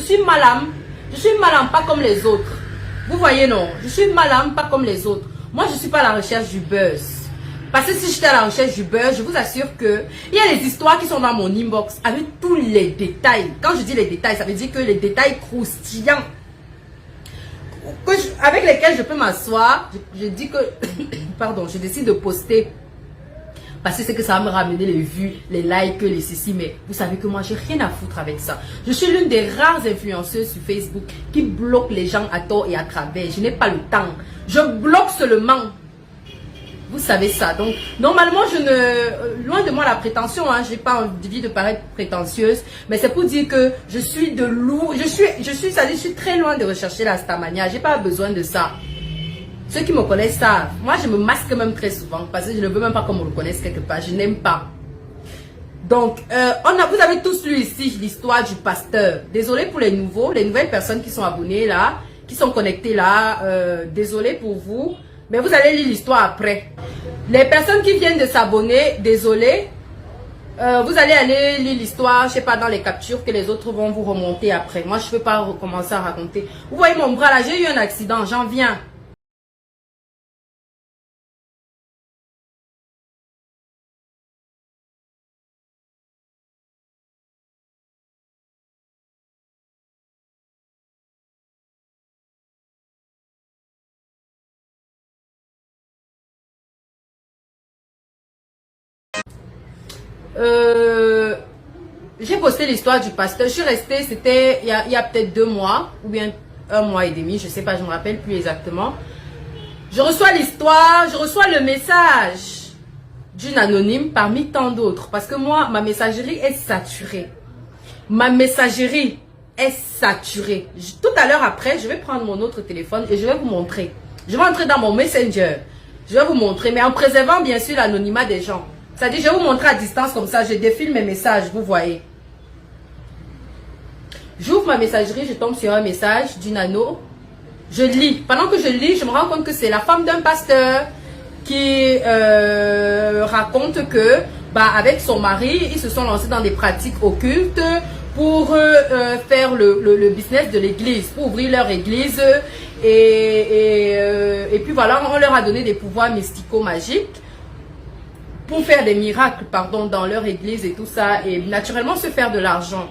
suis madame. Je suis madame, pas comme les autres. Vous voyez, non? Je suis madame, pas comme les autres. Moi, je suis pas à la recherche du buzz. Parce que si j'étais à la recherche du buzz, je vous assure que il y a des histoires qui sont dans mon inbox avec tous les détails. Quand je dis les détails, ça veut dire que les détails croustillants avec lesquels je peux m'asseoir, je dis que, pardon, je décide de poster. Parce que c'est que ça va me ramener les vues, les likes, les ceci. Mais vous savez que moi, j'ai rien à foutre avec ça. Je suis l'une des rares influenceuses sur Facebook qui bloque les gens à tort et à travers. Je n'ai pas le temps. Je bloque seulement. Vous savez ça. Donc, normalement, loin de moi la prétention, hein, j'ai pas envie de paraître prétentieuse, mais c'est pour dire que je suis de lourd. Je suis très loin de rechercher la starmania. J'ai pas besoin de ça. Ceux qui me connaissent savent. Moi, je me masque même très souvent parce que je ne veux même pas qu'on me reconnaisse quelque part. Je n'aime pas. Donc, vous avez tous lu ici l'histoire du pasteur. Désolé pour les nouveaux, les nouvelles personnes qui sont abonnées là, qui sont connectées là. Désolé pour vous. Mais vous allez lire l'histoire après. Les personnes qui viennent de s'abonner, désolé. Vous allez aller lire l'histoire, je sais pas, dans les captures que les autres vont vous remonter après. Moi, je ne peux pas recommencer à raconter. Vous voyez mon bras là, j'ai eu un accident, j'en viens. J'ai posté l'histoire du pasteur. Je suis restée, c'était il y a peut-être 2 mois ou bien 1 mois et demi, je sais pas, je me rappelle plus exactement. Je reçois l'histoire, je reçois le message d'une anonyme parmi tant d'autres. Parce que moi, ma messagerie est saturée. Ma messagerie est saturée. Tout à l'heure après, je vais prendre mon autre téléphone et je vais vous montrer. Je vais entrer dans mon Messenger. Je vais vous montrer, mais en préservant bien sûr l'anonymat des gens. C'est-à-dire, je vais vous montrer à distance comme ça, je défile mes messages, vous voyez. J'ouvre ma messagerie, je tombe sur un message d'une ano. Je lis. Pendant que je lis, je me rends compte que c'est la femme d'un pasteur qui raconte que, avec son mari, ils se sont lancés dans des pratiques occultes pour faire le business de l'église, pour ouvrir leur église. Et puis voilà, on leur a donné des pouvoirs mystico-magiques pour faire des miracles, pardon, dans leur église et tout ça, et naturellement se faire de l'argent.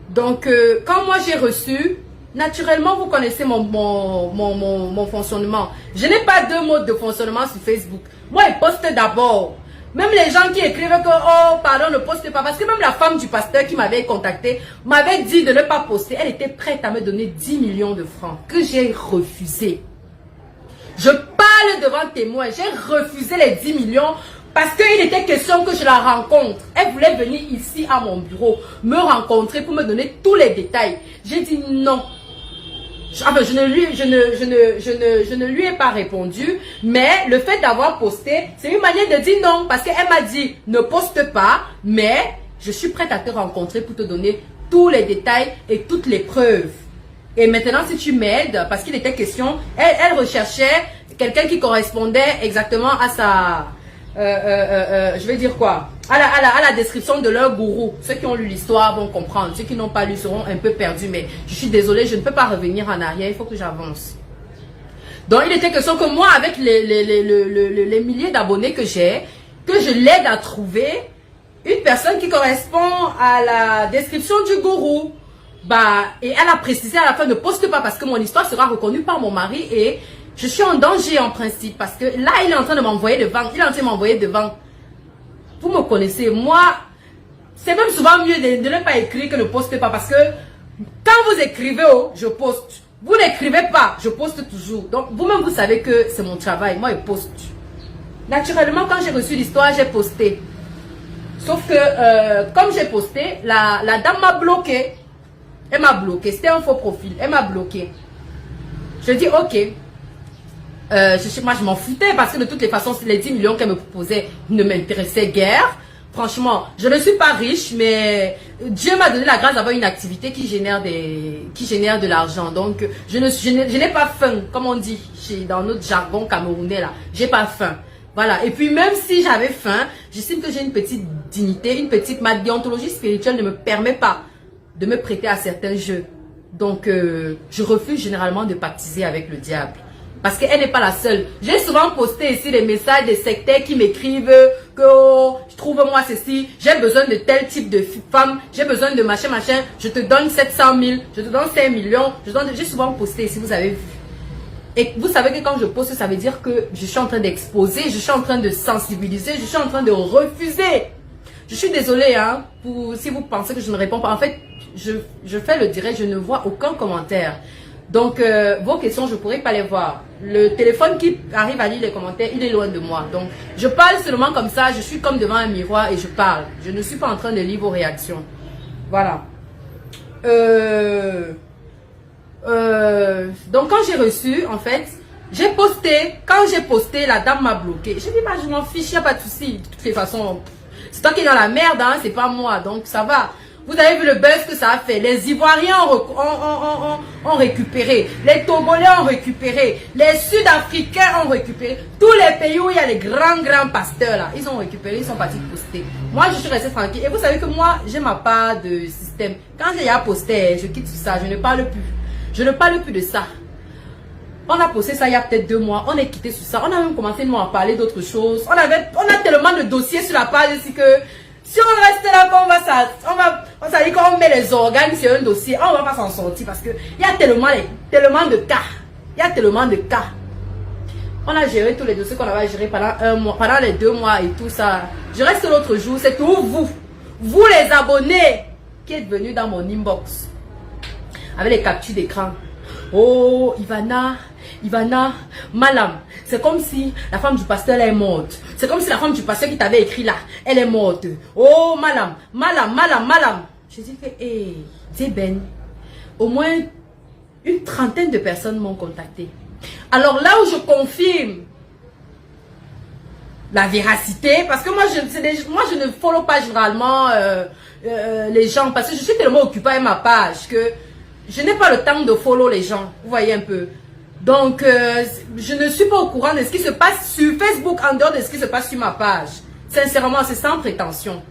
Donc, quand moi j'ai reçu, naturellement, vous connaissez mon fonctionnement. Je n'ai pas 2 modes de fonctionnement sur Facebook. Moi, je poste d'abord. Même les gens qui écrivent que, oh, pardon, ne poste pas. Parce que même la femme du pasteur qui m'avait contacté m'avait dit de ne pas poster. Elle était prête à me donner 10 millions de francs que j'ai refusé. Je parle devant témoin. J'ai refusé les 10 millions. Parce qu'il était question que je la rencontre. Elle voulait venir ici à mon bureau, me rencontrer pour me donner tous les détails. J'ai dit non. Je ne lui ai pas répondu. Mais le fait d'avoir posté, c'est une manière de dire non. Parce qu'elle m'a dit ne poste pas, mais je suis prête à te rencontrer pour te donner tous les détails et toutes les preuves. Et maintenant, si tu m'aides, parce qu'il était question, elle recherchait quelqu'un qui correspondait exactement à sa... je vais dire quoi, à la description de leur gourou. Ceux qui ont lu l'histoire vont comprendre, ceux qui n'ont pas lu seront un peu perdus, mais je suis désolée, je ne peux pas revenir en arrière, il faut que j'avance. Donc il était question que moi, avec les milliers d'abonnés que j'ai, que je l'aide à trouver une personne qui correspond à la description du gourou. Et elle a précisé à la fin, ne poste pas parce que mon histoire sera reconnue par mon mari et je suis en danger en principe parce que là, il est en train de m'envoyer devant. Il est en train de m'envoyer devant. Vous me connaissez, moi, c'est même souvent mieux de ne pas écrire que de ne poster pas parce que quand vous écrivez, je poste. Vous n'écrivez pas, je poste toujours. Donc, vous-même, vous savez que c'est mon travail. Moi, je poste. Naturellement, quand j'ai reçu l'histoire, j'ai posté. Sauf que, comme j'ai posté, la dame m'a bloqué. Elle m'a bloqué. C'était un faux profil. Elle m'a bloqué. Je dis, ok. Moi, je m'en foutais parce que de toutes les façons, les 10 millions qu'elle me proposait ne m'intéressaient guère. Franchement, je ne suis pas riche, mais Dieu m'a donné la grâce d'avoir une activité qui génère de l'argent. Donc, je n'ai pas faim, comme on dit dans notre jargon camerounais là. J'ai pas faim. Voilà. Et puis, même si j'avais faim, j'estime que j'ai une petite dignité, ma déontologie spirituelle ne me permet pas de me prêter à certains jeux. Donc, je refuse généralement de pactiser avec le diable. Parce qu'elle n'est pas la seule. J'ai souvent posté ici des messages des sectaires qui m'écrivent que oh, trouve-moi ceci, j'ai besoin de tel type de femme, j'ai besoin de machin, je te donne 700 000, je te donne 5 millions. J'ai souvent posté ici, vous avez vu. Et vous savez que quand je poste, ça veut dire que je suis en train d'exposer, je suis en train de sensibiliser, je suis en train de refuser. Je suis désolée, hein, si vous pensez que je ne réponds pas. En fait, je fais le direct, je ne vois aucun commentaire. Donc, vos questions, je ne pourrais pas les voir. Le téléphone qui arrive à lire les commentaires, il est loin de moi. Donc, je parle seulement comme ça. Je suis comme devant un miroir et je parle. Je ne suis pas en train de lire vos réactions. Voilà. Donc, quand j'ai reçu, en fait, j'ai posté. Quand j'ai posté, la dame m'a bloqué. J'ai dit, bah, je m'en fiche, il n'y a pas de souci. De toutes les façons, c'est toi qui es dans la merde, hein, c'est pas moi. Donc, ça va. Vous avez vu le buzz que ça a fait. Les Ivoiriens ont récupéré. Les Togolais ont récupéré. Les Sud-Africains ont récupéré. Tous les pays où il y a les grands pasteurs là, ils ont récupéré, ils sont partis poster. Moi, je suis restée tranquille. Et vous savez que moi, j'ai ma part de système. Quand j'ai posté, je quitte tout ça. Je ne parle plus. Je ne parle plus de ça. On a posté ça il y a peut-être 2 mois. On est quitté sur ça. On a même commencé nous à parler d'autres choses. On a tellement de dossiers sur la page ici que si on reste là, on va dire qu'on met les organes sur un dossier, on ne va pas s'en sortir parce qu'il y a tellement de cas. Il y a tellement de cas. On a géré tous les dossiers qu'on avait gérés pendant 1 mois, pendant les 2 mois et tout ça. Je reste l'autre jour, c'est tout vous les abonnés qui êtes venus dans mon inbox avec les captures d'écran. Oh, Ivana, Malam, c'est comme si la femme du pasteur elle est morte. C'est comme si la femme du pasteur qui t'avait écrit là, elle est morte. Oh, Malam. Je dis que, hé, Ben, au moins une trentaine de personnes m'ont contacté. Alors là où je confirme la véracité, parce que moi je ne follow pas généralement les gens, parce que je suis tellement occupée avec ma page que je n'ai pas le temps de follow les gens, vous voyez un peu. Donc, je ne suis pas au courant de ce qui se passe sur Facebook en dehors de ce qui se passe sur ma page. Sincèrement, c'est sans prétention.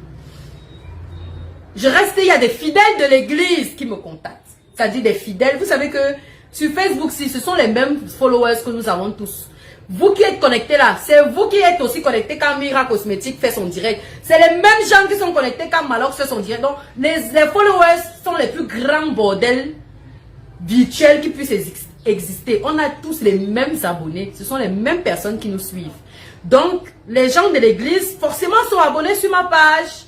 Je reste, il y a des fidèles de l'église qui me contactent. C'est-à-dire des fidèles. Vous savez que sur Facebook, si ce sont les mêmes followers que nous avons tous. Vous qui êtes connectés là, c'est vous qui êtes aussi connectés quand Mira Cosmétique fait son direct. C'est les mêmes gens qui sont connectés quand Malox fait son direct. Donc, les followers sont les plus grands bordels virtuels qui puissent exister. On a tous les mêmes abonnés. Ce sont les mêmes personnes qui nous suivent. Donc, les gens de l'église, forcément, sont abonnés sur ma page.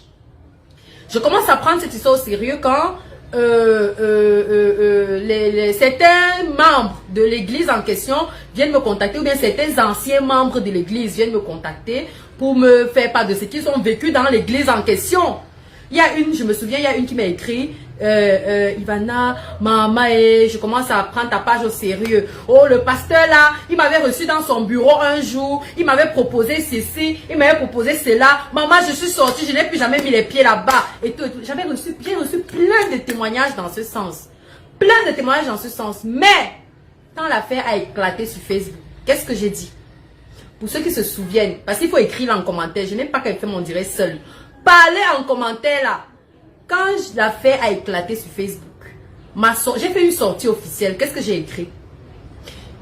Je commence à prendre cette histoire au sérieux quand certains membres de l'église en question viennent me contacter, ou bien certains anciens membres de l'église viennent me contacter pour me faire part de ce qu'ils ont vécu dans l'église en question. Il y a une, je me souviens, il y a une qui m'a écrit Ivana, maman, je commence à prendre ta page au sérieux. Oh, le pasteur là, il m'avait reçu dans son bureau un jour, il m'avait proposé ceci, il m'avait proposé cela. Maman, je suis sortie, je n'ai plus jamais mis les pieds là-bas. Et tout. J'ai reçu plein de témoignages dans ce sens. Plein de témoignages dans ce sens. Mais, quand l'affaire a éclaté sur Facebook, qu'est-ce que j'ai dit? Pour ceux qui se souviennent, parce qu'il faut écrire là en commentaire, je n'aime pas qu'elle fait mon direct seul. Parlez en commentaire là. Quand l'affaire a éclaté sur Facebook, j'ai fait une sortie officielle. Qu'est-ce que j'ai écrit?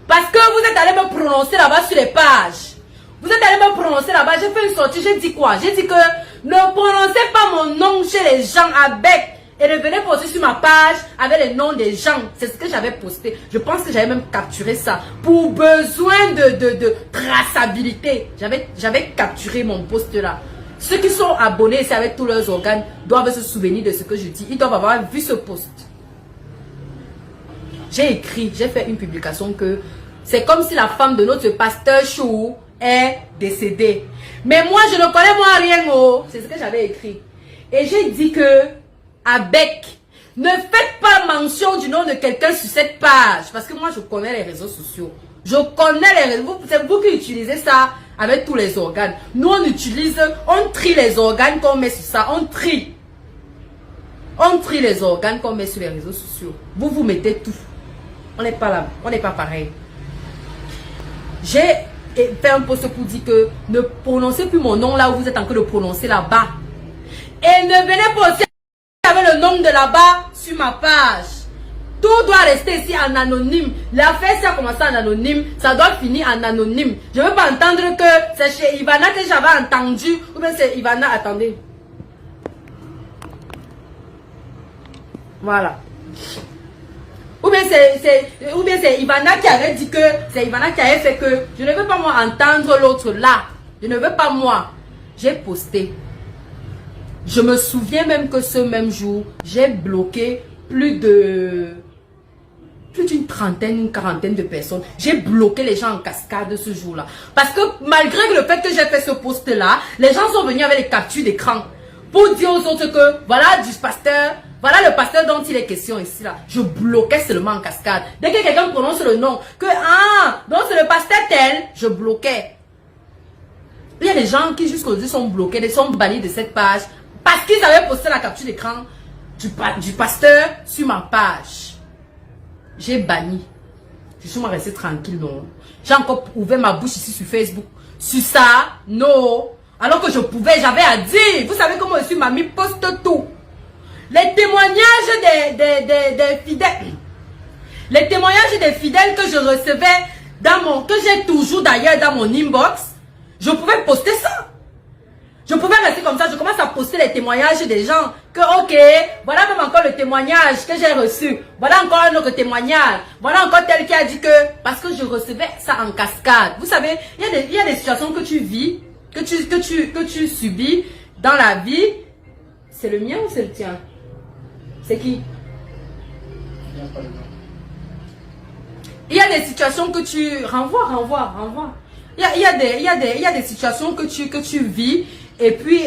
Parce que vous êtes allé me prononcer là-bas sur les pages. Vous êtes allé me prononcer là-bas. J'ai fait une sortie. J'ai dit quoi? J'ai dit que ne prononcez pas mon nom chez les gens avec. Et ne venez poster sur ma page avec les noms des gens. C'est ce que j'avais posté. Je pense que j'avais même capturé ça. Pour besoin de traçabilité. J'avais capturé mon post là. Ceux qui sont abonnés, c'est avec tous leurs organes, doivent se souvenir de ce que je dis. Ils doivent avoir vu ce post. J'ai écrit, j'ai fait une publication que c'est comme si la femme de notre pasteur Chou est décédée. Mais moi, je ne connais moi rien. Oh. C'est ce que j'avais écrit. Et j'ai dit que, avec, ne faites pas mention du nom de quelqu'un sur cette page. Parce que moi, je connais les réseaux sociaux. Je connais les réseaux. C'est vous qui utilisez ça avec tous les organes. Nous, on trie les organes qu'on met sur ça. On trie. On trie les organes qu'on met sur les réseaux sociaux. Vous mettez tout. On n'est pas là. On n'est pas pareil. J'ai fait un post pour dire que ne prononcez plus mon nom là où vous êtes en train de prononcer là-bas. Et ne venez poster avec le nom de là-bas sur ma page. Tout doit rester ici en anonyme. L'affaire, si ça a commencé en anonyme, ça doit finir en anonyme. Je ne veux pas entendre que c'est chez Ivana que j'avais entendu. Ou bien c'est Ivana, attendez. Voilà. Ou bien c'est Ivana qui avait dit que c'est Ivana qui avait fait que je ne veux pas moi entendre l'autre là. Je ne veux pas moi. J'ai posté. Je me souviens même que ce même jour, j'ai bloqué plus d'une trentaine, une quarantaine de personnes. J'ai bloqué les gens en cascade ce jour-là. Parce que malgré le fait que j'ai fait ce post-là, les gens sont venus avec les captures d'écran pour dire aux autres que voilà du pasteur, voilà le pasteur dont il est question ici là. Je bloquais seulement en cascade. Dès que quelqu'un prononce le nom, que donc c'est le pasteur tel, je bloquais. Il y a des gens qui jusqu'aujourd'hui sont bloqués, ils sont bannis de cette page parce qu'ils avaient posté la capture d'écran du pasteur sur ma page. J'ai banni. Je suis resté tranquille, non. J'ai encore ouvert ma bouche ici sur Facebook. Sur ça, non. Alors que je pouvais, j'avais à dire. Vous savez comment je suis, mamie poste tout. Les témoignages des fidèles. Les témoignages des fidèles que je recevais que j'ai toujours d'ailleurs dans mon inbox. Je pouvais poster ça. Je pouvais rester comme ça. Je commence à poster les témoignages des gens. Que ok, voilà même encore le témoignage que j'ai reçu. Voilà encore un autre témoignage. Voilà encore tel qui a dit que... Parce que je recevais ça en cascade. Vous savez, il y a des situations que tu vis, que tu subis dans la vie. C'est le mien ou c'est le tien? C'est qui? Il y a des situations que tu... Renvoie. Il y a des situations que tu vis. Et puis,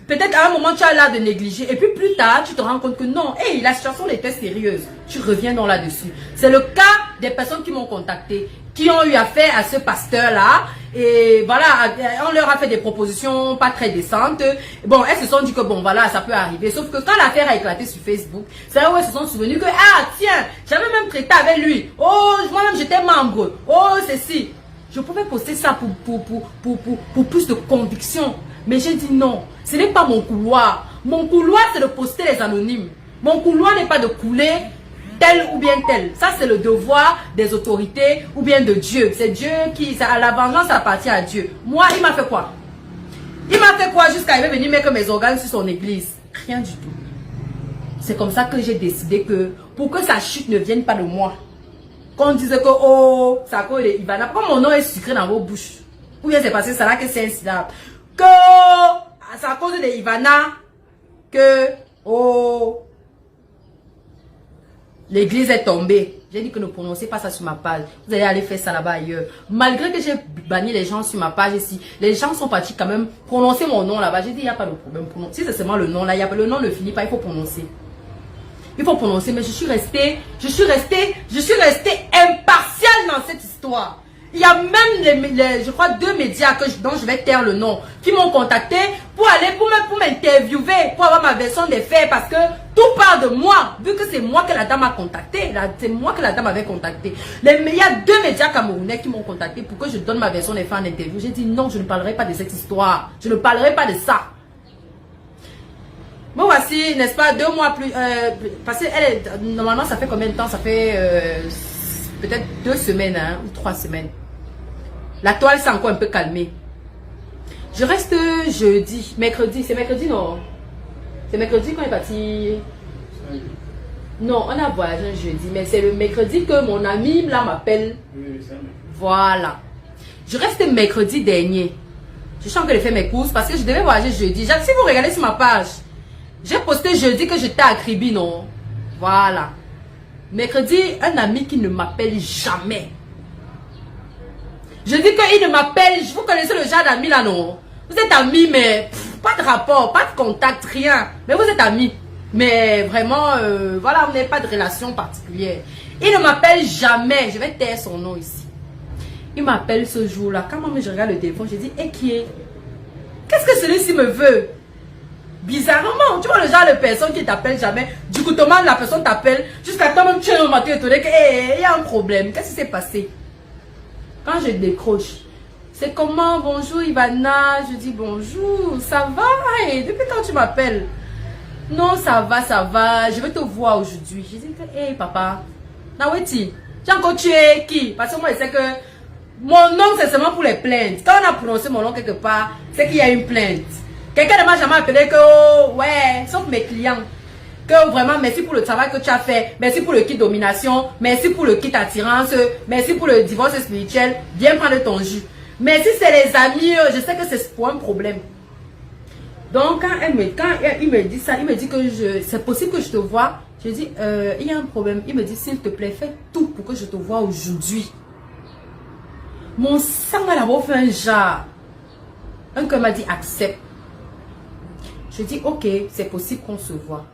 peut-être à un moment, tu as l'air de négliger. Et puis plus tard, tu te rends compte que non, hey, la situation était sérieuse. Tu reviens donc là-dessus. C'est le cas des personnes qui m'ont contacté, qui ont eu affaire à ce pasteur-là. Et voilà, on leur a fait des propositions pas très décentes. Bon, elles se sont dit que bon, voilà, ça peut arriver. Sauf que quand l'affaire a éclaté sur Facebook, c'est là où elles se sont souvenues que, ah, tiens, j'avais même traité avec lui. Oh, moi-même, j'étais membre. Oh, ceci. Je pouvais poster ça pour plus de conviction. Mais j'ai dit non, ce n'est pas mon couloir. Mon couloir, c'est de poster les anonymes. Mon couloir n'est pas de couler tel ou bien tel. Ça, c'est le devoir des autorités ou bien de Dieu. C'est Dieu qui... La vengeance appartient à Dieu. Moi, il m'a fait quoi? Il m'a fait quoi jusqu'à il venir mettre mes organes sur son église? Rien du tout. C'est comme ça que j'ai décidé que pour que sa chute ne vienne pas de moi, qu'on disait que oh, ça à cause de Ivana, pourquoi mon nom est sucré dans vos bouches? Ou bien c'est passé ça là que c'est incident. Que c'est à cause de Ivana que oh, l'église est tombée. J'ai dit que ne prononcez pas ça sur ma page. Vous allez aller faire ça là-bas ailleurs. Malgré que j'ai banni les gens sur ma page ici, les gens sont partis quand même prononcer mon nom là-bas. J'ai dit il n'y a pas de problème. Si c'est seulement le nom là, le nom ne finit pas, il faut prononcer. Il faut prononcer, mais je suis restée impartiale dans cette histoire. Il y a même je crois 2 médias dont je vais taire le nom, qui m'ont contacté pour aller pour m'interviewer, pour avoir ma version des faits, parce que tout part de moi, vu que c'est moi que la dame a contacté, c'est moi que la dame avait contacté. Il y a 2 médias camerounais qui m'ont contacté pour que je donne ma version des faits en interview. J'ai dit non, je ne parlerai pas de cette histoire, je ne parlerai pas de ça. Bon, voici, n'est-ce pas, 2 mois plus... parce que normalement, ça fait combien de temps? Ça fait peut-être 2 semaines hein, ou 3 semaines. La toile s'est encore un peu calmée. Je reste jeudi, mercredi. C'est mercredi, non? C'est mercredi qu'on est parti... Non, on a voyagé un jeudi, mais c'est le mercredi que mon ami là m'appelle. Voilà. Je reste mercredi dernier. Je suis en train de faire mes courses parce que je devais voyager jeudi. Si vous regardez sur ma page, j'ai posté jeudi que j'étais à Kribi, non? Voilà. Mercredi, un ami qui ne m'appelle jamais. Je dis qu'il ne m'appelle. Vous connaissez le genre d'ami là, non? Vous êtes amis, mais pas de rapport, pas de contact, rien. Mais vous êtes amis. Mais vraiment, voilà, on n'a pas de relation particulière. Il ne m'appelle jamais. Je vais taire son nom ici. Il m'appelle ce jour-là. Quand même je regarde le téléphone, je dis, et qui est? Qu'est-ce que celui-ci me veut? Bizarrement, tu vois le genre de personne qui t'appelle jamais. Du coup, la personne t'appelle jusqu'à toi-même tu es au matin étonné qu'il y a un problème. Qu'est-ce qui s'est passé? Quand je décroche, c'est comment? Bonjour Ivana. Je dis bonjour, ça va? Et depuis quand tu m'appelles? Non, ça va, je vais te voir aujourd'hui. Je dis que, hey papa, Naweti, j'ai encore tué qui? Parce que moi je sais que mon nom c'est seulement pour les plaintes. Quand on a prononcé mon nom quelque part, c'est qu'il y a une plainte. Quelqu'un ne m'a jamais appelé que, oh, ouais, sauf mes clients. Que vraiment, merci pour le travail que tu as fait. Merci pour le kit domination. Merci pour le kit attirance. Merci pour le divorce spirituel. Viens prendre ton jus. Mais si c'est les amis, je sais que c'est pour un problème. Donc, quand il me dit ça, il me dit que c'est possible que je te vois. Je dis, il y a un problème. Il me dit, s'il te plaît, fais tout pour que je te vois aujourd'hui. Mon sang a d'abord fait un genre. Un cœur m'a dit, accepte. Je dis, ok, c'est possible qu'on se voit.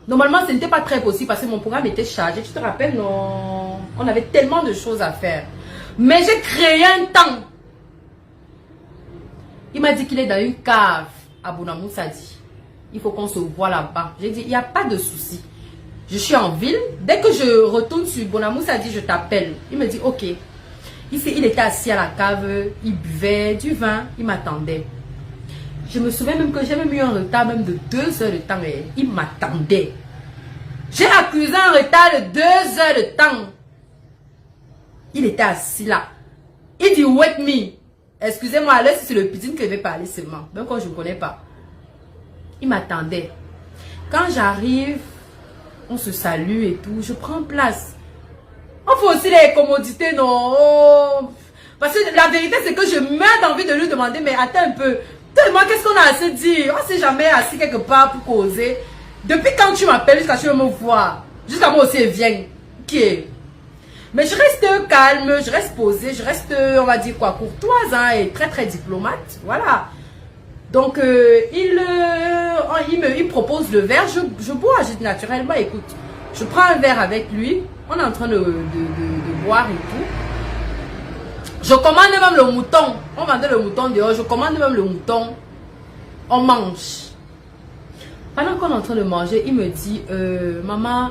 Normalement, ce n'était pas très possible parce que mon programme était chargé. Tu te rappelles, non? On avait tellement de choses à faire. Mais j'ai créé un temps. Il m'a dit qu'il est dans une cave à Bonamoussadi. Il faut qu'on se voit là-bas. J'ai dit, il n'y a pas de souci. Je suis en ville. Dès que je retourne sur Bonamoussadi, je t'appelle. Il me dit, ok. Ici, il était assis à la cave. Il buvait du vin. Il m'attendait. Je me souviens même que j'ai même eu un retard même de 2 heures de temps. Et il m'attendait. J'ai accusé un retard de 2 heures de temps. Il était assis là. Il dit, wake me. Excusez-moi, là, c'est le petit que je vais parler seulement. Même quand je ne connais pas. Il m'attendait. Quand j'arrive, on se salue et tout. Je prends place. On fait aussi les commodités, non? Oh. Parce que la vérité, c'est que je meurs d'envie de lui demander, mais attends un peu. Toi, qu'est-ce qu'on a à se dire? On s'est jamais assis quelque part pour causer. Depuis quand tu m'appelles jusqu'à ce que tu me voir? Jusqu'à moi aussi, elle vient. Qui est? Mais je reste calme, je reste posée, je reste, on va dire quoi, courtoise hein, et très très diplomate. Voilà. Donc, il me propose le verre, je bois. Je dis naturellement, écoute, je prends un verre avec lui. On est en train de boire et tout. Je commande même le mouton. On vendait le mouton dehors. Je commande même le mouton. On mange. Pendant qu'on est en train de manger, il me dit, maman,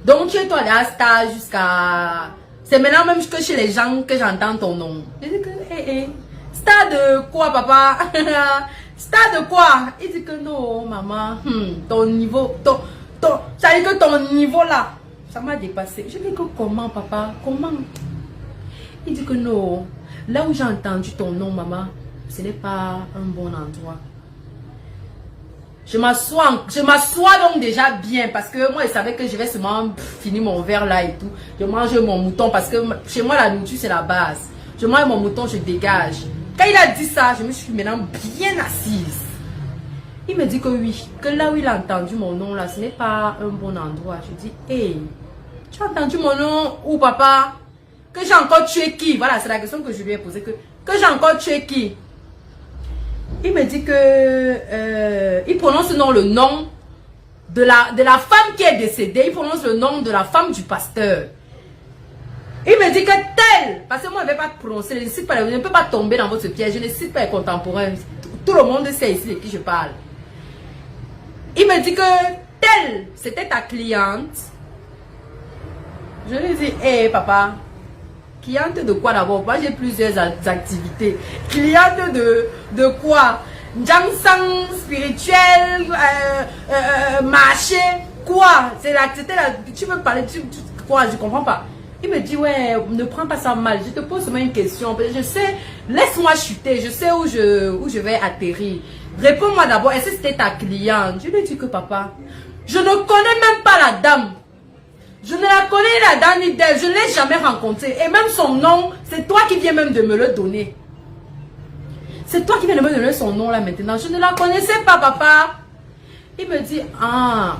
donc tu es toi allé à stage jusqu'à... C'est maintenant même que chez les gens que j'entends ton nom. Je dis que, star de quoi, papa? Star de quoi? Il dit que non, maman, ton niveau, ça dit que ton niveau là, ça m'a dépassé. Je dis que comment, papa? Comment? Il dit que non, là où j'ai entendu ton nom, maman, ce n'est pas un bon endroit. Je m'assois donc déjà bien parce que moi je savais que je vais seulement finir mon verre là et tout. Je mange mon mouton parce que chez moi la nourriture c'est la base. Je mange mon mouton, je dégage. Quand il a dit ça, je me suis maintenant bien assise. Il me dit que oui, que là où il a entendu mon nom là, ce n'est pas un bon endroit. Je dis, hey, tu as entendu mon nom où papa? Que j'ai encore tué qui? Voilà, c'est la question que je lui ai posée. Que j'ai encore tué qui? Il me dit que il prononce le nom de la femme qui est décédée. Il prononce le nom de la femme du pasteur. Il me dit que tel, parce que moi je ne vais pas prononcer, je ne peux pas tomber dans votre piège. Je ne cite pas les contemporains. Tout le monde sait ici de qui je parle. Il me dit que tel, c'était ta cliente. Je lui dis, hé papa, cliente de quoi d'abord? Moi j'ai plusieurs activités. Cliente de quoi? Jansang spirituel, marché, quoi? C'était la, tu veux parler, quoi? Je comprends pas. Il me dit, ouais, ne prends pas ça mal. Je te pose seulement une question. Je sais, laisse-moi chuter. Je sais où je vais atterrir. Réponds-moi d'abord, est-ce que c'était ta cliente? Je lui dis que papa, je ne connais même pas la dame. Je ne la connais la dame ni d'elle. Je ne l'ai jamais rencontrée. Et même son nom, c'est toi qui viens même de me le donner. C'est toi qui viens de me donner son nom là maintenant. Je ne la connaissais pas, papa. Il me dit, ah,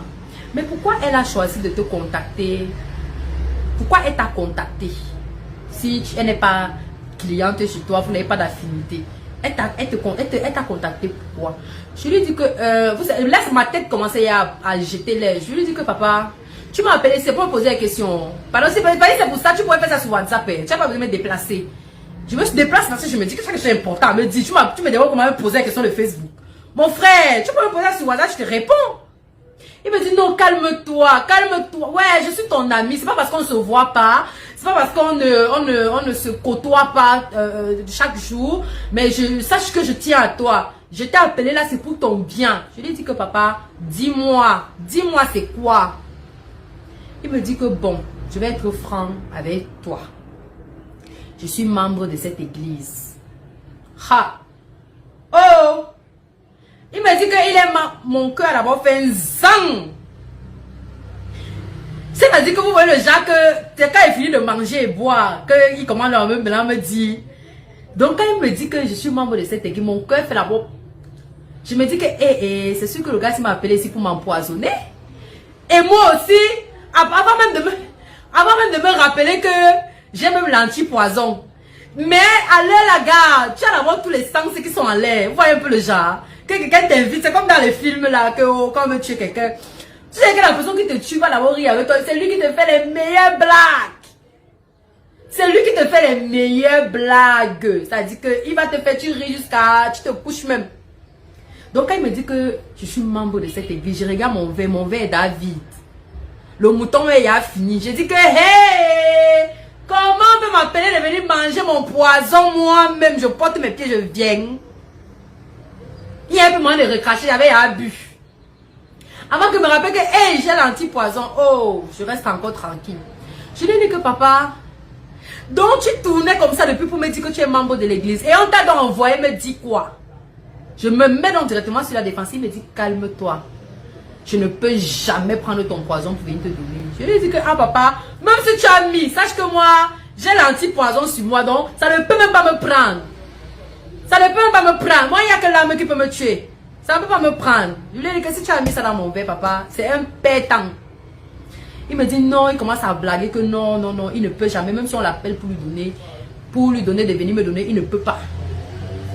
mais pourquoi elle a choisi de te contacter? Pourquoi elle t'a contacté? Si elle n'est pas cliente chez toi, vous n'avez pas d'affinité. Elle t'a contacté pourquoi? Je lui dis que, laisse ma tête commencer à jeter l'air. Je lui dis que papa, tu m'as appelé, c'est pour me poser la question. Pardon, c'est pour ça, tu pourrais faire ça sur WhatsApp. Tu n'as pas besoin de me déplacer. Je me déplace parce que je me dis que c'est important. Me dis, tu me demandes comment me poser la question de Facebook. Mon frère, tu peux me poser ça sur WhatsApp, je te réponds. Il me dit non, calme-toi, calme-toi. Ouais, je suis ton ami. C'est pas parce qu'on ne se voit pas. C'est pas parce qu'on ne se côtoie pas chaque jour. Mais sache que je tiens à toi. je t'ai appelé là, c'est pour ton bien. Je lui ai dit que papa, dis-moi c'est quoi? Il me dit que bon, je vais être franc avec toi. Je suis membre de cette église. Ha! Oh! Il me dit qu'il est mon cœur a d'abord fait un zang. C'est-à-dire que vous voyez le Jacques, c'est quand il finit de manger et boire, qu'il commence à me dire. Donc quand il me dit que je suis membre de cette église, mon cœur fait d'abord. Je me dis que c'est sûr que le gars m'a appelé ici pour m'empoisonner. Et moi aussi, avant même de me rappeler que j'ai même l'anti-poison. Mais à l'air la gare, tu as d'abord tous les sangs qui sont en l'air. Vous voyez un peu le genre. Que quelqu'un t'invite, c'est comme dans les films là, quand on veut tuer quelqu'un. Tu sais que la personne qui te tue va d'abord rire avec toi. C'est lui qui te fait les meilleures blagues. C'est lui qui te fait les meilleures blagues. C'est-à-dire qu'il va te faire tu rires jusqu'à... Tu te couches même. Donc quand il me dit que je suis membre de cette église, je regarde mon verre est David. Le mouton il a fini. Je dis que hey, comment on peut m'appeler de venir manger mon poison moi-même? Je porte mes pieds, je viens. Il y a un peu moins de recracher, j'avais abus. Avant que je me rappelle que hey, j'ai l'anti-poison. Oh, je reste encore tranquille. Je lui ai dit que papa, donc tu tournais comme ça depuis pour me dire que tu es membre de l'église. Et on t'a donc envoyé me dire quoi? Je me mets donc directement sur la défensive. Il me dit calme-toi. Je ne peux jamais prendre ton poison pour venir te donner. Je lui ai dit que ah papa, même si tu as mis, sache que moi, j'ai l'anti-poison sur moi. Donc ça ne peut même pas me prendre. Ça ne peut même pas me prendre. Moi, il n'y a que l'âme qui peut me tuer. Ça ne peut pas me prendre. Je lui ai dit que si tu as mis ça dans mon verre, papa, c'est un pétant. Il me dit non, il commence à blaguer que non, il ne peut jamais. Même si on l'appelle pour lui donner de venir me donner, il ne peut pas.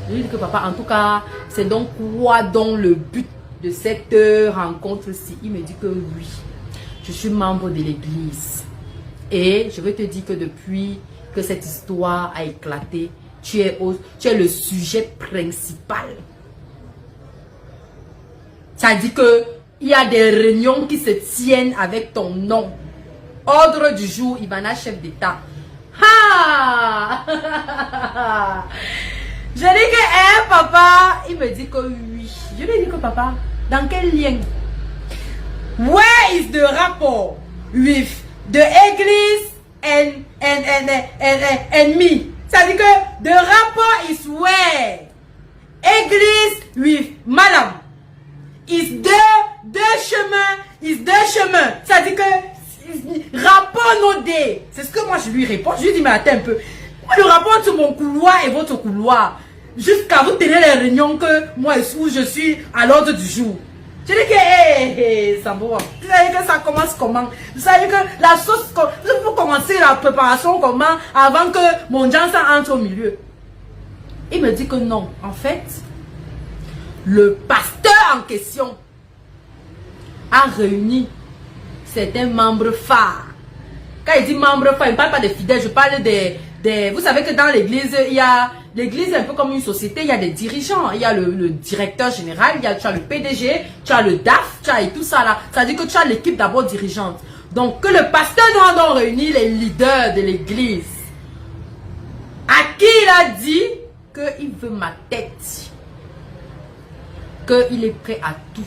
Je lui ai dit que papa, en tout cas, c'est donc quoi donc le but de cette rencontre-ci? Il me dit que oui, je suis membre de l'église. Et je veux te dire que depuis que cette histoire a éclaté, tu es le sujet principal. Ça dit que il y a des réunions qui se tiennent avec ton nom. Ordre du jour, Ivana, chef d'État. Ha! Je dis que, papa, il me dit que oui. Je lui ai dit que papa, dans quel lien? Where is the rapport with the église and me? Ça dit que the rapport is where? Église with madame. Is deux chemins. Ça dit que rapport no day. C'est ce que moi je lui réponds. Je lui dis mais attends un peu. Le rapport entre mon couloir et votre couloir. Jusqu'à vous tenir les réunions que moi où je suis à l'ordre du jour. Je dis que ça va. Vous savez que ça commence comment? Vous savez que la sauce, vous commencer la préparation comment avant que mon Jean entre au milieu. Il me dit que non. En fait, le pasteur en question a réuni certains membres phares. Quand il dit membres phares, il ne parle pas des fidèles, je parle des... Vous savez que dans l'église, l'église est un peu comme une société, il y a des dirigeants, il y a le directeur général, tu as le PDG, tu as le DAF, tu as et tout ça là. Ça veut dire que tu as l'équipe d'abord dirigeante. Donc que le pasteur doit donc réunir les leaders de l'église. À qui il a dit qu'il veut ma tête. Qu'il est prêt à tout.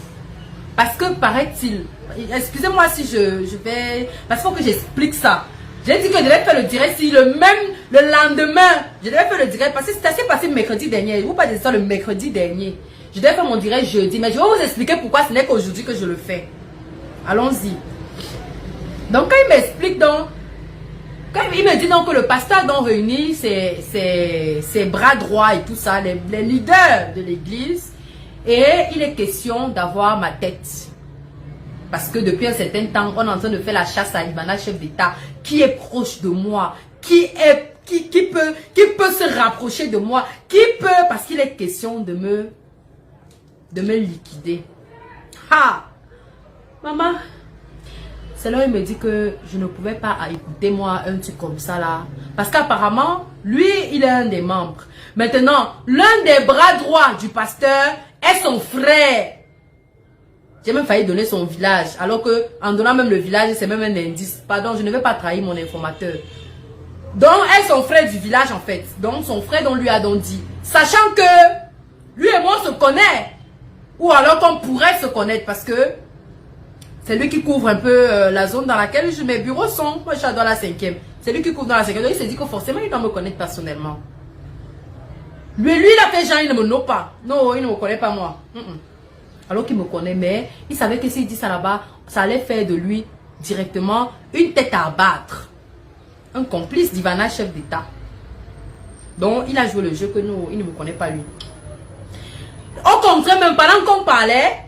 Parce que paraît-il, excusez-moi si je vais, parce qu'il faut que j'explique ça. J'ai dit que je devais faire le direct si le lendemain, je devais faire le direct parce que c'est assez passé mercredi dernier. Vous parlez de ça le mercredi dernier. Je devais faire mon direct jeudi, mais je vais vous expliquer pourquoi ce n'est qu'aujourd'hui que je le fais. Allons-y. Donc quand il m'explique donc, quand il me dit donc que le pasteur donc réunit ses bras droits et tout ça, les leaders de l'église, et il est question d'avoir ma tête. Parce que depuis un certain temps, on est en train de faire la chasse à Ivana, chef d'État, qui est proche de moi, qui peut se rapprocher de moi, parce qu'il est question de me liquider. Ha! Maman, c'est là où il me dit que je ne pouvais pas écouter moi un truc comme ça là. Parce qu'apparemment, lui, il est un des membres. Maintenant, l'un des bras droits du pasteur est son frère. J'ai même failli donner son village. Alors que, en donnant même le village, c'est même un indice. Pardon, je ne vais pas trahir mon informateur. Donc, elle est son frère du village en fait. Donc, son frère donc lui a donc dit. Sachant que lui et moi on se connaît. Ou alors qu'on pourrait se connaître parce que c'est lui qui couvre un peu la zone dans laquelle mes bureaux sont. Moi, je suis dans la 5e. C'est lui qui couvre dans la 5e. Donc, il s'est dit que forcément, il doit me connaître personnellement. Lui, il a fait genre, il ne me nomme pas. Non, il ne me connaît pas moi. Alors qu'il me connaît, mais il savait que s'il dit ça là-bas, ça allait faire de lui directement une tête à abattre. Un complice d'Ivana, chef d'État. Donc, il a joué le jeu que nous, il ne me connaît pas lui. Au contraire, même pendant qu'on parlait,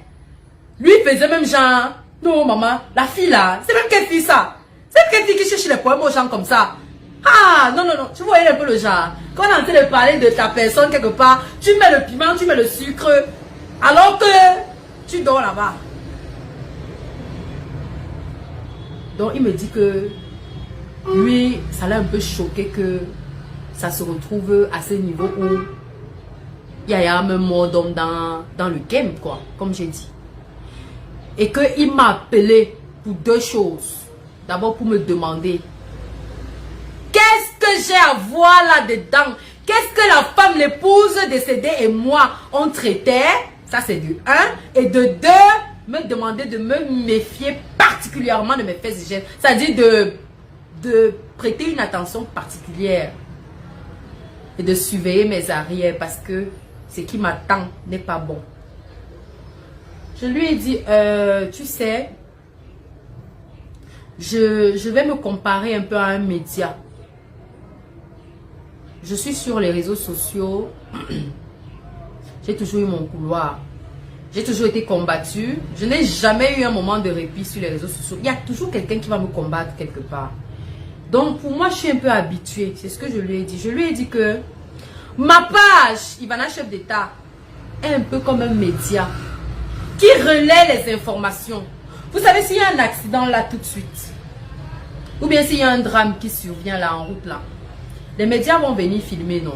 lui faisait même genre, non maman, la fille là, c'est même quelle fille ça? C'est quelle fille qui cherche les poèmes aux gens comme ça? Ah, non, tu voyais un peu le genre. Quand on est en train de parler de ta personne quelque part, tu mets le piment, tu mets le sucre, alors que tu dors là-bas. Donc il me dit que lui, ça l'a un peu choqué que ça se retrouve à ce niveau où il y a un mort d'homme dans le game, quoi, comme j'ai dit. Et qu'il m'a appelé pour deux choses. D'abord pour me demander qu'est-ce que j'ai à voir là-dedans? Qu'est-ce que la femme, l'épouse décédée et moi on traitait? Ça c'est de 1. Et de 2, me demander de me méfier particulièrement de mes faits et gestes. C'est-à-dire de prêter une attention particulière. Et de surveiller mes arrières parce que ce qui m'attend n'est pas bon. Je lui ai dit, tu sais, je vais me comparer un peu à un média. Je suis sur les réseaux sociaux. J'ai toujours eu mon couloir. J'ai toujours été combattue. Je n'ai jamais eu un moment de répit sur les réseaux sociaux. Il y a toujours quelqu'un qui va me combattre quelque part. Donc pour moi, je suis un peu habituée. C'est ce que je lui ai dit. Je lui ai dit que ma page, Ivana Chef d'État, est un peu comme un média qui relaie les informations. Vous savez, s'il y a un accident là tout de suite, ou bien s'il y a un drame qui survient là en route là, les médias vont venir filmer, non?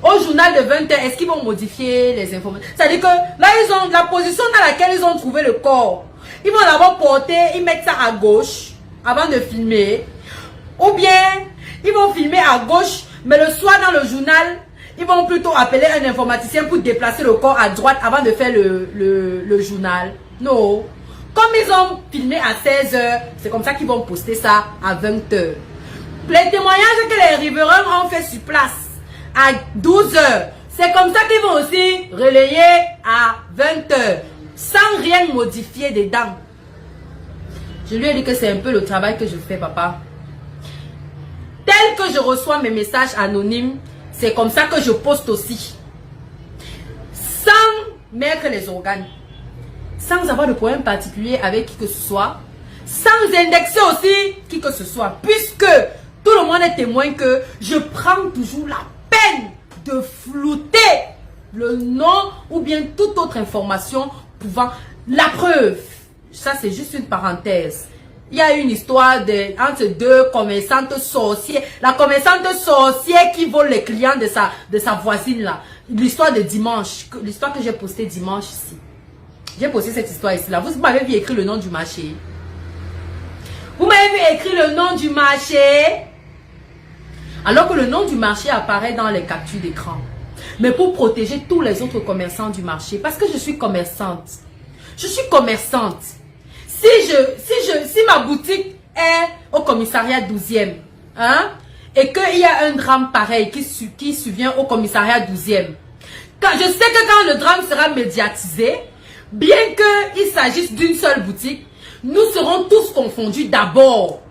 Au journal de 20 h, est-ce qu'ils vont modifier les informations? C'est-à-dire que là, ils ont la position dans laquelle ils ont trouvé le corps. Ils vont d'abord porter, ils mettent ça à gauche avant de filmer. Ou bien, ils vont filmer à gauche, mais le soir dans le journal, ils vont plutôt appeler un informaticien pour déplacer le corps à droite avant de faire le journal. Non. Comme ils ont filmé à 16 h, c'est comme ça qu'ils vont poster ça à 20 h. Les témoignages que les riverains ont fait sur place à 12 h, c'est comme ça qu'ils vont aussi relayer à 20 h, sans rien modifier dedans. Je lui ai dit que c'est un peu le travail que je fais, papa. Tel que je reçois mes messages anonymes, c'est comme ça que je poste aussi. Sans mettre les organes. Sans avoir de problème particulier avec qui que ce soit. Sans indexer aussi qui que ce soit. Puisque tout le monde est témoin que je prends toujours la peine de flouter le nom ou bien toute autre information pouvant... La preuve, ça c'est juste une parenthèse. Il y a une histoire entre deux commerçantes sorcières. La commerçante sorcière qui vole les clients de sa voisine là. L'histoire de dimanche. L'histoire que j'ai postée dimanche ici. J'ai posté cette histoire ici là. Vous m'avez vu écrire le nom du marché. Vous m'avez vu écrire le nom du marché. Alors que le nom du marché apparaît dans les captures d'écran. Mais pour protéger tous les autres commerçants du marché. Parce que je suis commerçante. Je suis commerçante. Si ma boutique est au commissariat 12e, hein, et qu'il y a un drame pareil qui survient au commissariat 12e, je sais que quand le drame sera médiatisé, bien qu'il s'agisse d'une seule boutique, nous serons tous confondus d'abord.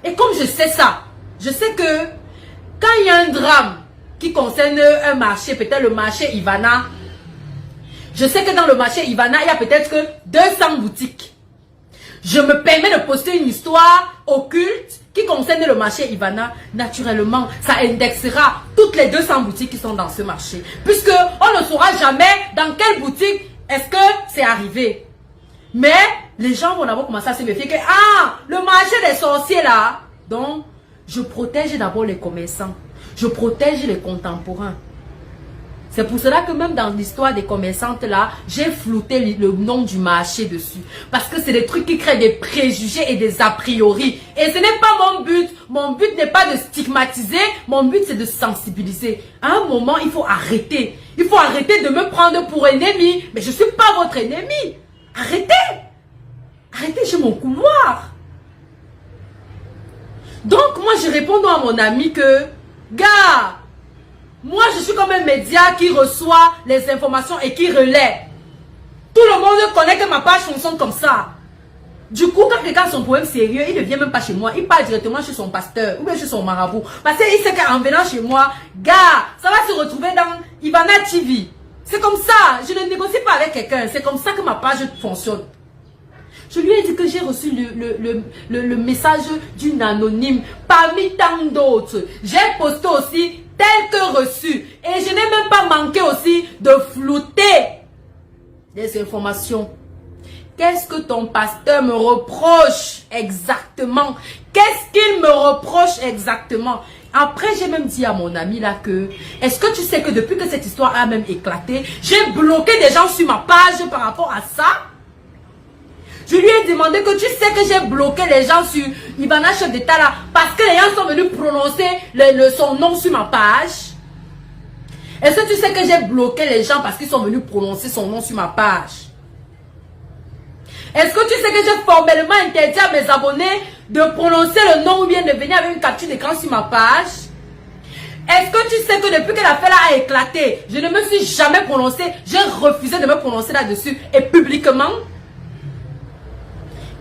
Et comme je sais ça, je sais que quand il y a un drame qui concerne un marché, peut-être le marché Ivana, je sais que dans le marché Ivana, il y a peut-être que 200 boutiques. Je me permets de poster une histoire occulte qui concerne le marché Ivana. Naturellement, ça indexera toutes les 200 boutiques qui sont dans ce marché. Puisque on ne saura jamais dans quelle boutique est-ce que c'est arrivé. Mais les gens vont d'abord commencer à se méfier que le marché des sorciers là. Donc, je protège d'abord les commerçants. Je protège les contemporains. C'est pour cela que même dans l'histoire des commerçantes là, j'ai flouté le nom du marché dessus. Parce que c'est des trucs qui créent des préjugés et des a priori. Et ce n'est pas mon but. Mon but n'est pas de stigmatiser. Mon but c'est de sensibiliser. À un moment, il faut arrêter. Il faut arrêter de me prendre pour ennemi. Mais je ne suis pas votre ennemi. Arrêtez. Arrêtez, j'ai mon couloir. Donc, moi, je réponds à mon ami que, gars, moi, je suis comme un média qui reçoit les informations et qui relaie. Tout le monde connaît que ma page fonctionne comme ça. Du coup, quand quelqu'un a son problème sérieux, il ne vient même pas chez moi. Il part directement chez son pasteur ou bien chez son marabout. Parce qu'il sait qu'en venant chez moi, gars, ça va se retrouver dans Ivana TV. C'est comme ça. Je ne négocie pas avec quelqu'un. C'est comme ça que ma page fonctionne. Je lui ai dit que j'ai reçu le message d'une anonyme parmi tant d'autres. J'ai posté aussi tel que reçu. Et je n'ai même pas manqué aussi de flouter des informations. Qu'est-ce que ton pasteur me reproche exactement? Qu'est-ce qu'il me reproche exactement? Après, j'ai même dit à mon ami là que, est-ce que tu sais que depuis que cette histoire a même éclaté, j'ai bloqué des gens sur ma page par rapport à ça? Je lui ai demandé que tu sais que j'ai bloqué les gens sur Ivana chef d'État là parce que les gens sont venus prononcer son nom sur ma page. Est-ce que tu sais que j'ai bloqué les gens parce qu'ils sont venus prononcer son nom sur ma page? Est-ce que tu sais que j'ai formellement interdit à mes abonnés de prononcer le nom ou bien de venir avec une capture d'écran sur ma page? Est-ce que tu sais que depuis que l'affaire là a éclaté, je ne me suis jamais prononcé, j'ai refusé de me prononcer là-dessus et publiquement?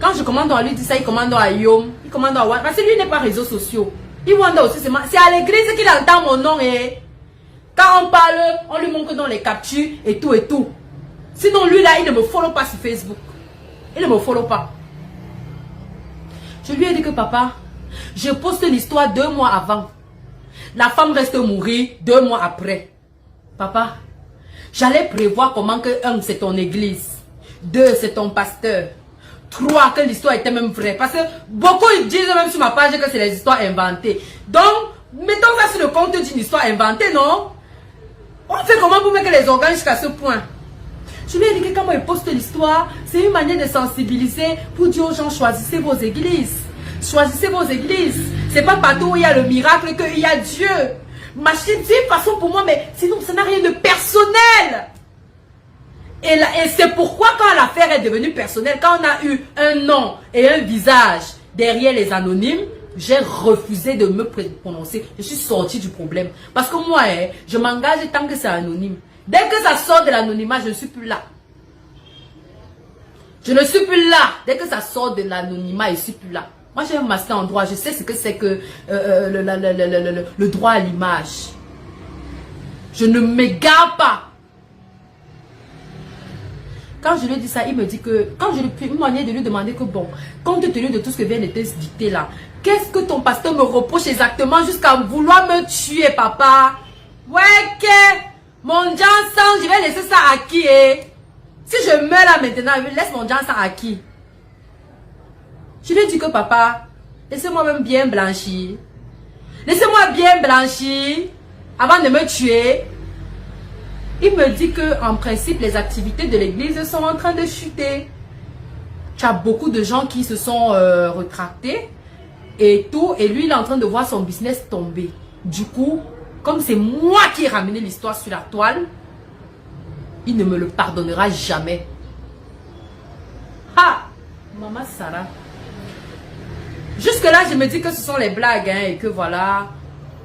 Quand je commande à lui, dit ça, il commande à Yom, il commande à Wanda, parce que lui n'est pas réseaux sociaux. Il Wanda aussi, c'est à l'église qu'il entend mon nom et quand on parle, on lui montre dans les captures et tout et tout. Sinon lui là, il ne me follow pas sur Facebook. Il ne me follow pas. Je lui ai dit que papa, je poste l'histoire 2 mois avant. La femme reste mourir 2 mois après. Papa, j'allais prévoir comment que 1, c'est ton église. 2, c'est ton pasteur. 3, que l'histoire était même vraie. Parce que beaucoup disent même sur ma page que c'est les histoires inventées. Donc, mettons ça sur le compte d'une histoire inventée, non? On fait comment pour mettre les organes jusqu'à ce point? Je lui ai dit que quand moi je poste l'histoire, c'est une manière de sensibiliser pour dire aux gens, choisissez vos églises. Choisissez vos églises. C'est pas partout où il y a le miracle qu'il y a Dieu. C'est une façon pour moi, mais sinon ça n'a rien de personnel. Et c'est pourquoi quand l'affaire est devenue personnelle, quand on a eu un nom et un visage derrière les anonymes, j'ai refusé de me prononcer. Je suis sortie du problème. Parce que moi, je m'engage tant que c'est anonyme. Dès que ça sort de l'anonymat, je ne suis plus là. Je ne suis plus là. Dès que ça sort de l'anonymat, je ne suis plus là. Moi, j'ai un master en droit. Je sais ce que c'est que le droit à l'image. Je ne m'égare pas. Quand je lui dis ça, il me dit que, quand je lui ai une manière de lui demander que bon, compte tenu de tout ce que vient de te dicter là, qu'est-ce que ton pasteur me reproche exactement jusqu'à vouloir me tuer, papa? Ouais, que mon Johnson, je vais laisser ça à qui, Si je meurs là maintenant, je laisse mon Johnson à qui? Je lui ai dit que papa, laissez-moi même bien blanchir. Laissez-moi bien blanchir avant de me tuer. Il me dit que en principe, les activités de l'église sont en train de chuter. Tu as beaucoup de gens qui se sont retractés et tout. Et lui, il est en train de voir son business tomber. Du coup, comme c'est moi qui ai ramené l'histoire sur la toile, il ne me le pardonnera jamais. Ah, Maman Sarah. Jusque là, je me dis que ce sont les blagues et que voilà.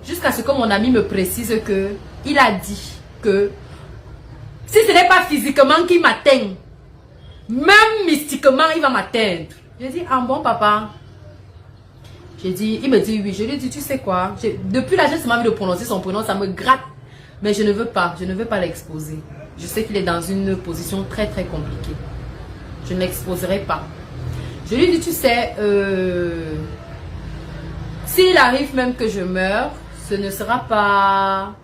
Jusqu'à ce que mon ami me précise que il a dit que si ce n'est pas physiquement qu'il m'atteint, même mystiquement, il va m'atteindre. J'ai dit, ah bon, papa? J'ai dit, il me dit oui. Je lui ai dit, tu sais quoi? Depuis là, j'ai seulement envie de prononcer son prénom, ça me gratte. Mais je ne veux pas l'exposer. Je sais qu'il est dans une position très très compliquée. Je ne l'exposerai pas. Je lui ai dit, tu sais, s'il arrive même que je meure, ce ne sera pas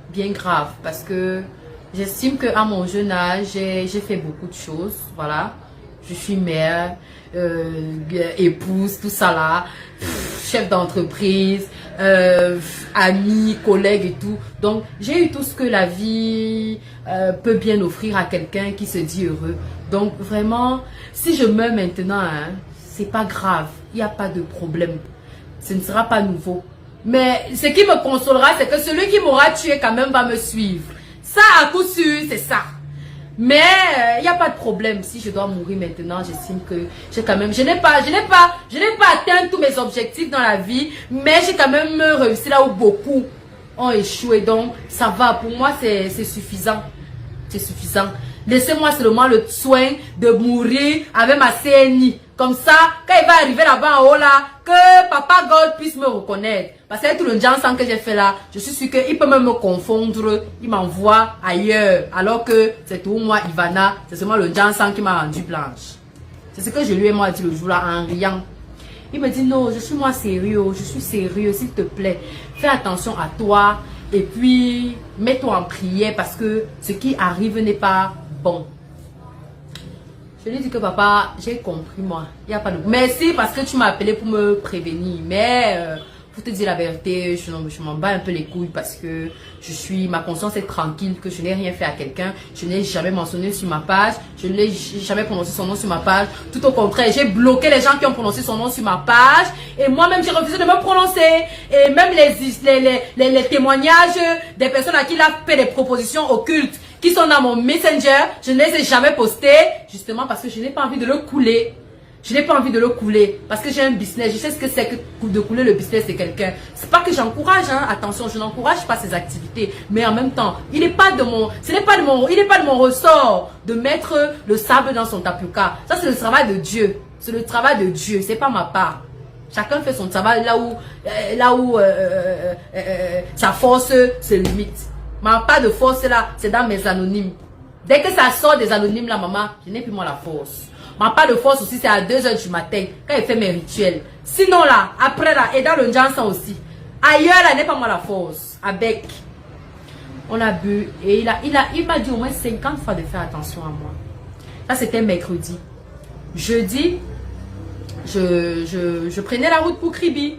bien grave. Parce que j'estime qu'à mon jeune âge, j'ai fait beaucoup de choses. Voilà. Je suis mère, épouse, tout ça là. Chef d'entreprise, amis, collègues et tout. Donc, j'ai eu tout ce que la vie peut bien offrir à quelqu'un qui se dit heureux. Donc, vraiment, si je meurs maintenant, c'est pas grave. Il n'y a pas de problème. Ce ne sera pas nouveau. Mais ce qui me consolera, c'est que celui qui m'aura tué quand même va me suivre. Ça, à coup sûr, c'est ça. Mais il n'y a pas de problème. Si je dois mourir maintenant, j'estime que j'ai quand même... Je n'ai pas atteint tous mes objectifs dans la vie, mais j'ai quand même réussi là où beaucoup ont échoué. Donc, ça va. Pour moi, c'est suffisant. C'est suffisant. Laissez-moi seulement le soin de mourir avec ma CNI. Comme ça, quand il va arriver là-bas en haut là, que Papa God puisse me reconnaître. Parce que tout le Jansan que j'ai fait là, je suis sûr qu'il peut même me confondre. Il m'envoie ailleurs. Alors que c'est tout moi, Ivana, c'est seulement le Jansan qui m'a rendu blanche. C'est ce que je lui ai moi dit le jour là en riant. Il me dit non, je suis moi sérieux, je suis sérieux, s'il te plaît. Fais attention à toi et puis mets-toi en prière parce que ce qui arrive n'est pas bon. Je lui ai dit que papa, j'ai compris moi. Il n'y a pas de... Merci parce que tu m'as appelé pour me prévenir. Mais pour te dire la vérité, je m'en bats un peu les couilles parce que ma conscience est tranquille, que je n'ai rien fait à quelqu'un. Je n'ai jamais mentionné sur ma page. Je n'ai jamais prononcé son nom sur ma page. Tout au contraire, j'ai bloqué les gens qui ont prononcé son nom sur ma page. Et moi-même, j'ai refusé de me prononcer. Et même les témoignages des personnes à qui il a fait des propositions occultes qui sont dans mon Messenger, je ne les ai jamais postés, justement parce que je n'ai pas envie de le couler. Je n'ai pas envie de le couler, parce que j'ai un business, je sais ce que c'est que de couler le business de quelqu'un. C'est pas que j'encourage, hein, attention, je n'encourage pas ces activités, mais en même temps, il n'est pas de mon ressort de mettre le sable dans son tapuka. Ça, c'est le travail de Dieu. C'est le travail de Dieu, c'est pas ma part. Chacun fait son travail là où sa force se limite. Ma part de force là, c'est dans mes anonymes. Dès que ça sort des anonymes là, maman, je n'ai plus moi la force. Ma part de force aussi, c'est à 2 h du matin, quand il fait mes rituels. Sinon là, après là, et dans le Jansan aussi. Ailleurs là, n'est pas moi la force. Avec, on a bu et il m'a dit au moins 50 fois de faire attention à moi. Ça, c'était mercredi. Jeudi, je prenais la route pour Kribi.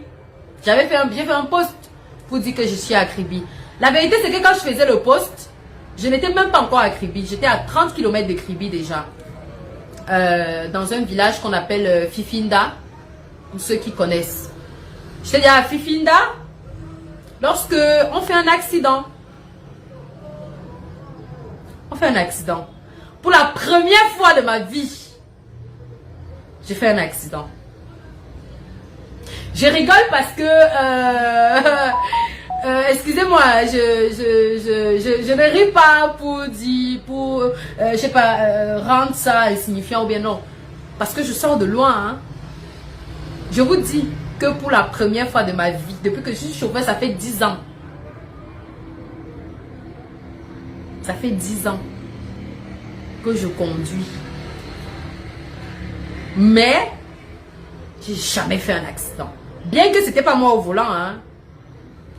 J'ai fait un post pour dire que je suis à Kribi. La vérité, c'est que quand je faisais le post, je n'étais même pas encore à Kribi. J'étais à 30 km de Kribi déjà. Dans un village qu'on appelle Fifinda. Pour ceux qui connaissent. J'étais déjà à Fifinda. Lorsque on fait un accident. On fait un accident. Pour la première fois de ma vie, j'ai fait un accident. Je rigole parce que... excusez-moi, je ne ris pas pour dire, je sais pas, rendre ça insignifiant ou bien non. Parce que je sors de loin, hein. Je vous dis que pour la première fois de ma vie, depuis que je suis chauffeur, ça fait 10 ans. Ça fait 10 ans que je conduis. Mais, j'ai jamais fait un accident. Bien que c'était pas moi au volant, hein.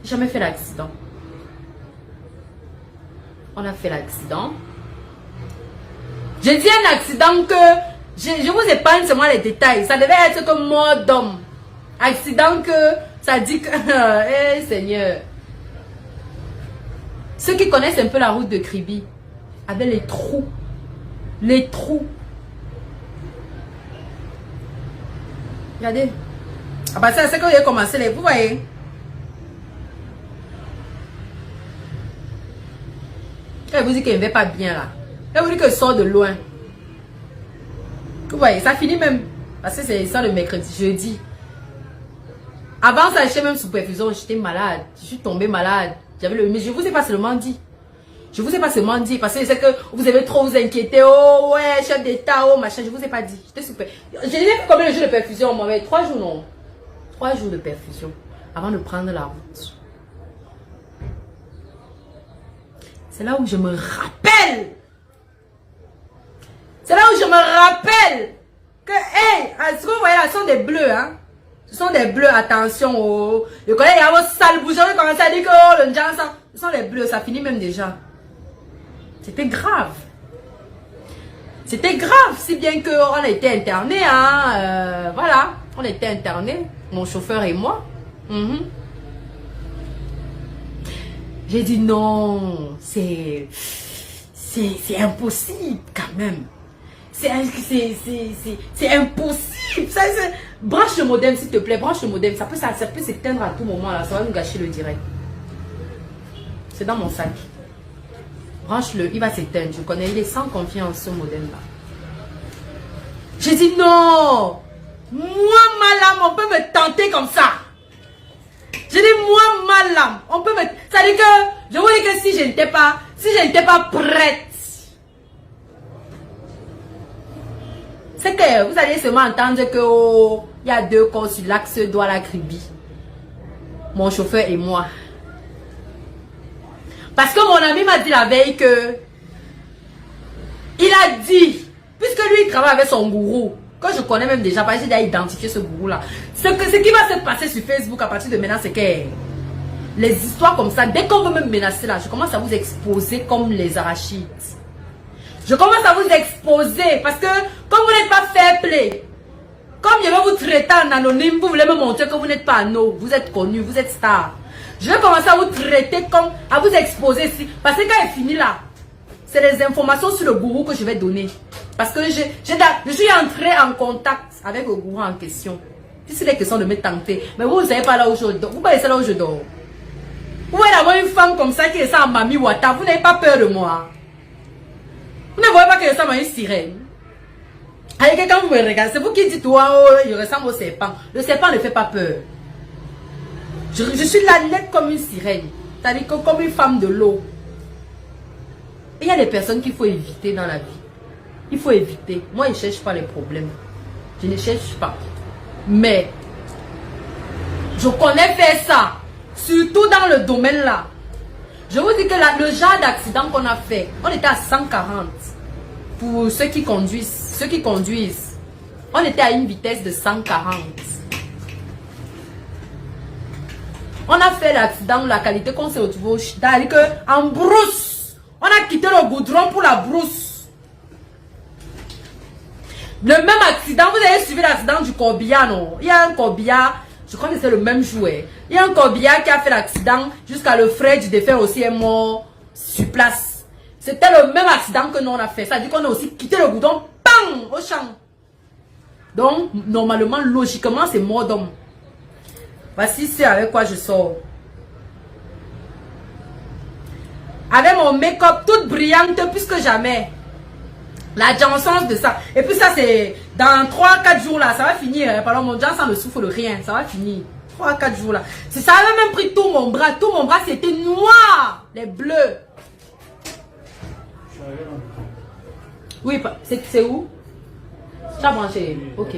Jamais fait l'accident. On a fait l'accident. J'ai dit un accident que je vous épargne seulement les détails. Ça devait être comme mort d'homme. Accident que ça dit que eh Seigneur. Ceux qui connaissent un peu la route de Kribi, avec les trous. Les trous. Regardez. Ah bah ça c'est quand j'ai commencé les. Vous voyez. Elle vous dit qu'elle ne va pas bien là. Elle vous dit que je sors de loin. Vous voyez, ça finit même. Parce que c'est ça le mercredi, jeudi. Avant ça, j'étais même sous perfusion. J'étais malade. Je suis tombée malade. Mais je vous ai pas seulement dit. Je vous ai pas seulement dit. Parce que c'est que vous avez trop vous inquiété. Oh ouais, chef d'état, oh machin. Je vous ai pas dit. J'étais sous perfusion. J'ai fait combien de jours de perfusion moi? 3 jours non. 3 jours de perfusion. Avant de prendre la route. C'est là où je me rappelle. C'est là où je me rappelle que, hey, ce que vous voyez là, ce sont des bleus, hein. Ce sont des bleus, attention. Oh. Le collègue a vos sales bouchons, il commence à dire que oh, le Jansan. Ce sont des bleus, ça finit même déjà. C'était grave. C'était grave, si bien qu'on a été internés, hein. Voilà, on était internés, mon chauffeur et moi. J'ai dit non, c'est impossible quand même. C'est impossible. Ça, branche le modem s'il te plaît, branche le modem. Ça peut s'éteindre à tout moment là, ça va nous gâcher le direct. C'est dans mon sac. Branche-le, il va s'éteindre. Je connais, il est sans confiance, ce modèle-là. J'ai dit non. Moi, ma lame, on peut me tenter comme ça. J'ai dit moi, ma lame, on peut me... Ça veut dire que, je vous dis que si je n'étais pas prête, c'est que vous allez seulement entendre que oh, il y a 2 corps sur l'axe Douala-Kribi. Mon chauffeur et moi. Parce que mon ami m'a dit la veille que il a dit, puisque lui il travaille avec son gourou, que je connais même déjà, parce que j'ai déjà identifié ce gourou là. Ce qui va se passer sur Facebook à partir de maintenant, c'est que les histoires comme ça, dès qu'on veut me menacer là, je commence à vous exposer comme les arachides. Je commence à vous exposer parce que comme vous n'êtes pas fair play, comme je vais vous traiter en anonyme, vous voulez me montrer que vous n'êtes pas anneau, vous êtes connu, vous êtes star. Je vais commencer à vous traiter comme, à vous exposer ici. Parce que quand elle finit là, c'est les informations sur le gourou que je vais donner. Parce que je suis entré en contact avec le gourou en question. Si c'est les questions de me tenter. Mais vous ne savez pas là où je dors. Vous connaissez là où je dors. Vous voyez avoir une femme comme ça qui est ça en Mami Wata. Vous n'avez pas peur de moi. Vous ne voyez pas que je ressemble à une sirène. Allez, quelqu'un vous me regarde. C'est vous qui dites, oh, il ressemble au serpent. Le serpent ne fait pas peur. Je suis la nette comme une sirène. C'est-à-dire comme une femme de l'eau. Il y a des personnes qu'il faut éviter dans la vie. Il faut éviter. Moi, je ne cherche pas les problèmes. Je ne cherche pas. Mais, je connais faire ça. Surtout dans le domaine là. Je vous dis que le genre d'accident qu'on a fait, on était à 140. Pour ceux qui conduisent. On était à une vitesse de 140. On a fait l'accident, la qualité qu'on s'est retrouvé en brousse. On a quitté le goudron pour la brousse. Le même accident, vous avez suivi l'accident du corbillard, non? Il y a un corbillard, je crois que c'est le même jouet. Il y a un corbillard qui a fait l'accident jusqu'à le frère du défunt aussi est mort sur place. C'était le même accident que nous on a fait. Ça veut dire qu'on a aussi quitté le goudron, bam, au champ. Donc, normalement, logiquement, c'est mort d'homme. Voici ce avec quoi je sors. Avec mon make-up toute brillante plus que jamais. La Johnson de ça. Et puis ça c'est dans 3-4 jours là. Ça va finir. Pardon, mon Johnson ne souffre de rien. Ça va finir. 3-4 jours là. Ça avait même pris tout mon bras. Tout mon bras c'était noir. Les bleus. Oui, c'est où? Tu as branché. Ok.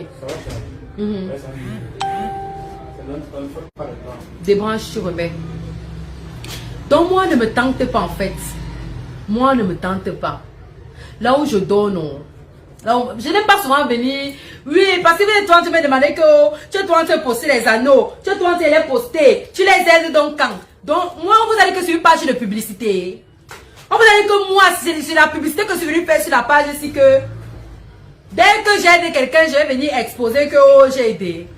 Débranche, tu remets. Donc moi ne me tente pas en fait. Moi ne me tente pas. Là où je dors, non. Là où, je n'aime pas souvent venir. Oui, parce que toi tu me demandais que tu es en train de poster les anneaux. Tu es en train de les poster. Tu les aides donc quand? Donc moi on vous a dit que c'est une page de publicité. On vous a dit que moi c'est la publicité que je suis venu faire sur la page ici que dès que j'aide quelqu'un, je vais venir exposer que oh, j'ai aidé.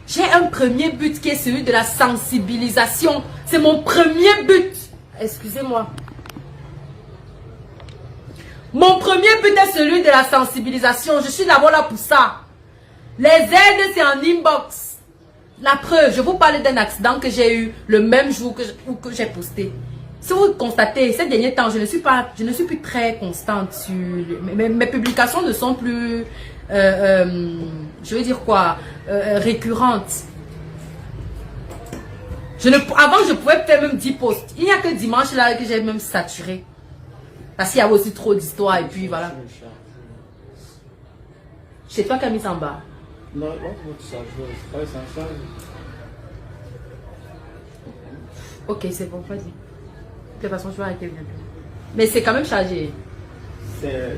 J'ai un premier but qui est celui de la sensibilisation. C'est mon premier but. Excusez-moi. Mon premier but est celui de la sensibilisation. Je suis d'abord là pour ça. Les aides, c'est en inbox. La preuve, je vous parle d'un accident que j'ai eu le même jour que j'ai posté. Si vous constatez, ces derniers temps, je ne suis plus très constante sur... Mes publications ne sont plus... je veux dire quoi, récurrente. Avant, je pouvais faire même 10 posts. Il n'y a que dimanche là que j'ai même saturé. Parce qu'il y avait aussi trop d'histoires et puis voilà. C'est toi qui as mis en bas. Non, votre chargeuse. Ça charge. Ok, c'est bon, vas-y. De toute façon, je vais arrêter bientôt. Mais c'est quand même chargé. C'est...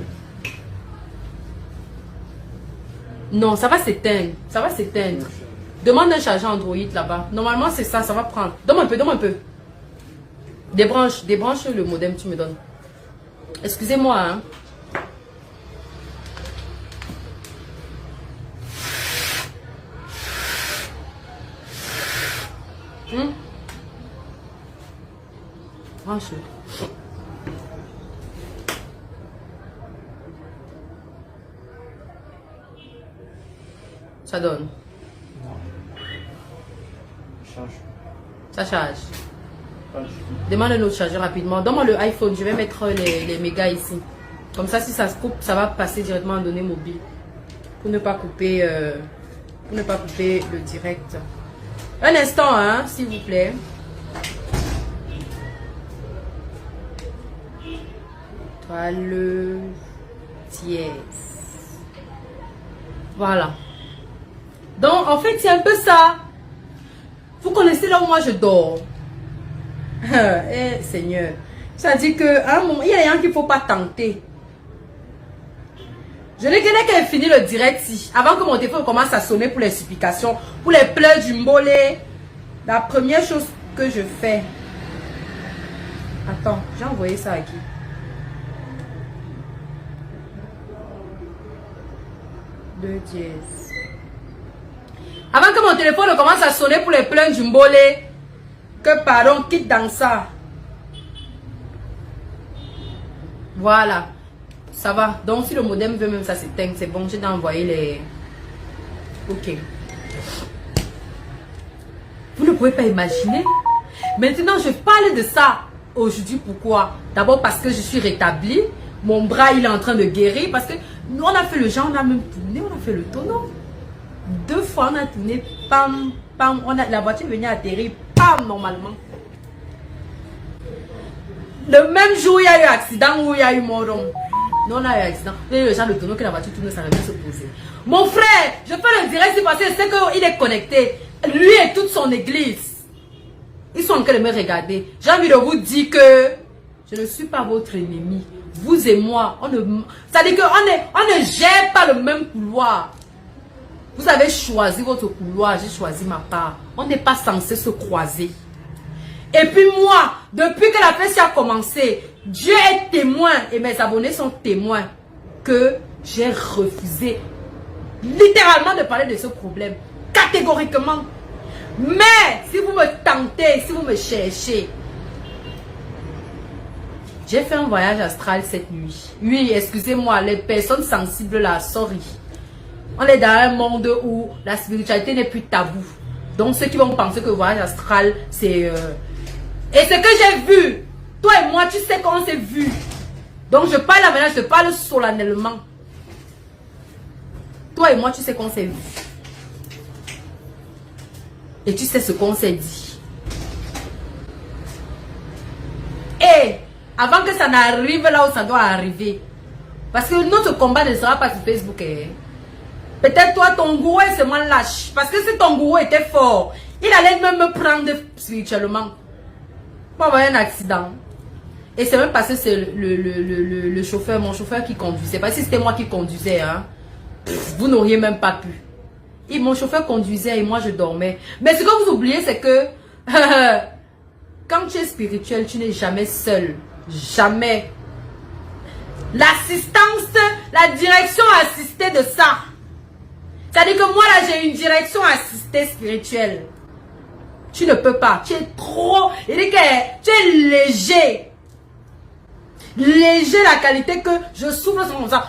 Non, ça va s'éteindre. Ça va s'éteindre. Demande un chargeur Android là-bas. Normalement, c'est ça, ça va prendre. Donne-moi un peu, donne-moi un peu. Débranche le modem, tu me donnes. Excusez-moi, hein. Branche-le. Ça donne. Non. Charge. Ça charge. Demande un autre chargeur rapidement. Donne-moi le iPhone. Je vais mettre les mégas ici. Comme ça, si ça se coupe, ça va passer directement en données mobiles. Pour ne pas couper, le direct. Un instant, hein, s'il vous plaît. Toile dièse. Voilà. Donc, en fait, c'est un peu ça. Vous connaissez là où moi je dors. Eh, Seigneur. Ça dit que à un moment, il y a rien qu'il ne faut pas tenter. Je n'ai qu'à finir le direct si. Avant que mon téléphone commence à sonner pour les supplications, pour les pleurs du mbolé. La première chose que je fais. Attends, j'ai envoyé ça à qui? Deux dièse. Avant que mon téléphone ne commence à sonner pour les pleurs du mbolé. Que pardon, quitte dans ça. Voilà. Ça va. Donc si le modem veut même ça s'éteindre, c'est bon. J'ai envoyé les... Ok. Vous ne pouvez pas imaginer. Maintenant, je parle de ça aujourd'hui. Pourquoi? D'abord parce que je suis rétablie. Mon bras, il est en train de guérir. Parce que nous, on a fait le genre, on a même tourné, on a fait le tonneau. 2 fois, on a tourné. Pam, pam. La voiture venait atterrir. Pam, normalement. Le même jour, il y a eu accident où il y a eu mort. Non, on a eu accident. Il y a eu le genre de tonneau que la voiture tourne, ça va se poser. Mon frère, je fais le direct parce que je sais qu'il est connecté. Lui et toute son église. Ils sont en train de me regarder. J'ai envie de vous dire que je ne suis pas votre ennemi. Vous et moi, ça dit qu'on ne gère pas le même couloir. Vous avez choisi votre couloir, j'ai choisi ma part. On n'est pas censé se croiser. Et puis moi, depuis que la fête a commencé, Dieu est témoin et mes abonnés sont témoins que j'ai refusé littéralement de parler de ce problème. Catégoriquement. Mais si vous me tentez, si vous me cherchez, j'ai fait un voyage astral cette nuit. Oui, excusez-moi, les personnes sensibles là, sorry. On est dans un monde où la spiritualité n'est plus tabou. Donc ceux qui vont penser que le voyage astral, c'est... Et ce que j'ai vu, toi et moi, tu sais qu'on s'est vu. Donc je parle maintenant, je te parle solennellement. Toi et moi, tu sais qu'on s'est vu. Et tu sais ce qu'on s'est dit. Et avant que ça n'arrive là où ça doit arriver. Parce que notre combat ne sera pas sur Facebook. Hein. Peut-être toi, ton gourou est seulement lâche. Parce que si ton gourou était fort, il allait même me prendre spirituellement. Pour avoir un accident. Et c'est même parce que c'est le chauffeur, mon chauffeur qui conduisait. Parce que si c'était moi qui conduisais, hein, vous n'auriez même pas pu. Et mon chauffeur conduisait et moi je dormais. Mais ce que vous oubliez, c'est que quand tu es spirituel, tu n'es jamais seul. Jamais. L'assistance, la direction assistée de ça. C'est-à-dire que moi là, j'ai une direction assistée spirituelle. Tu ne peux pas. Tu es trop... Il dit que tu es léger. Léger la qualité que je souffle comme ça.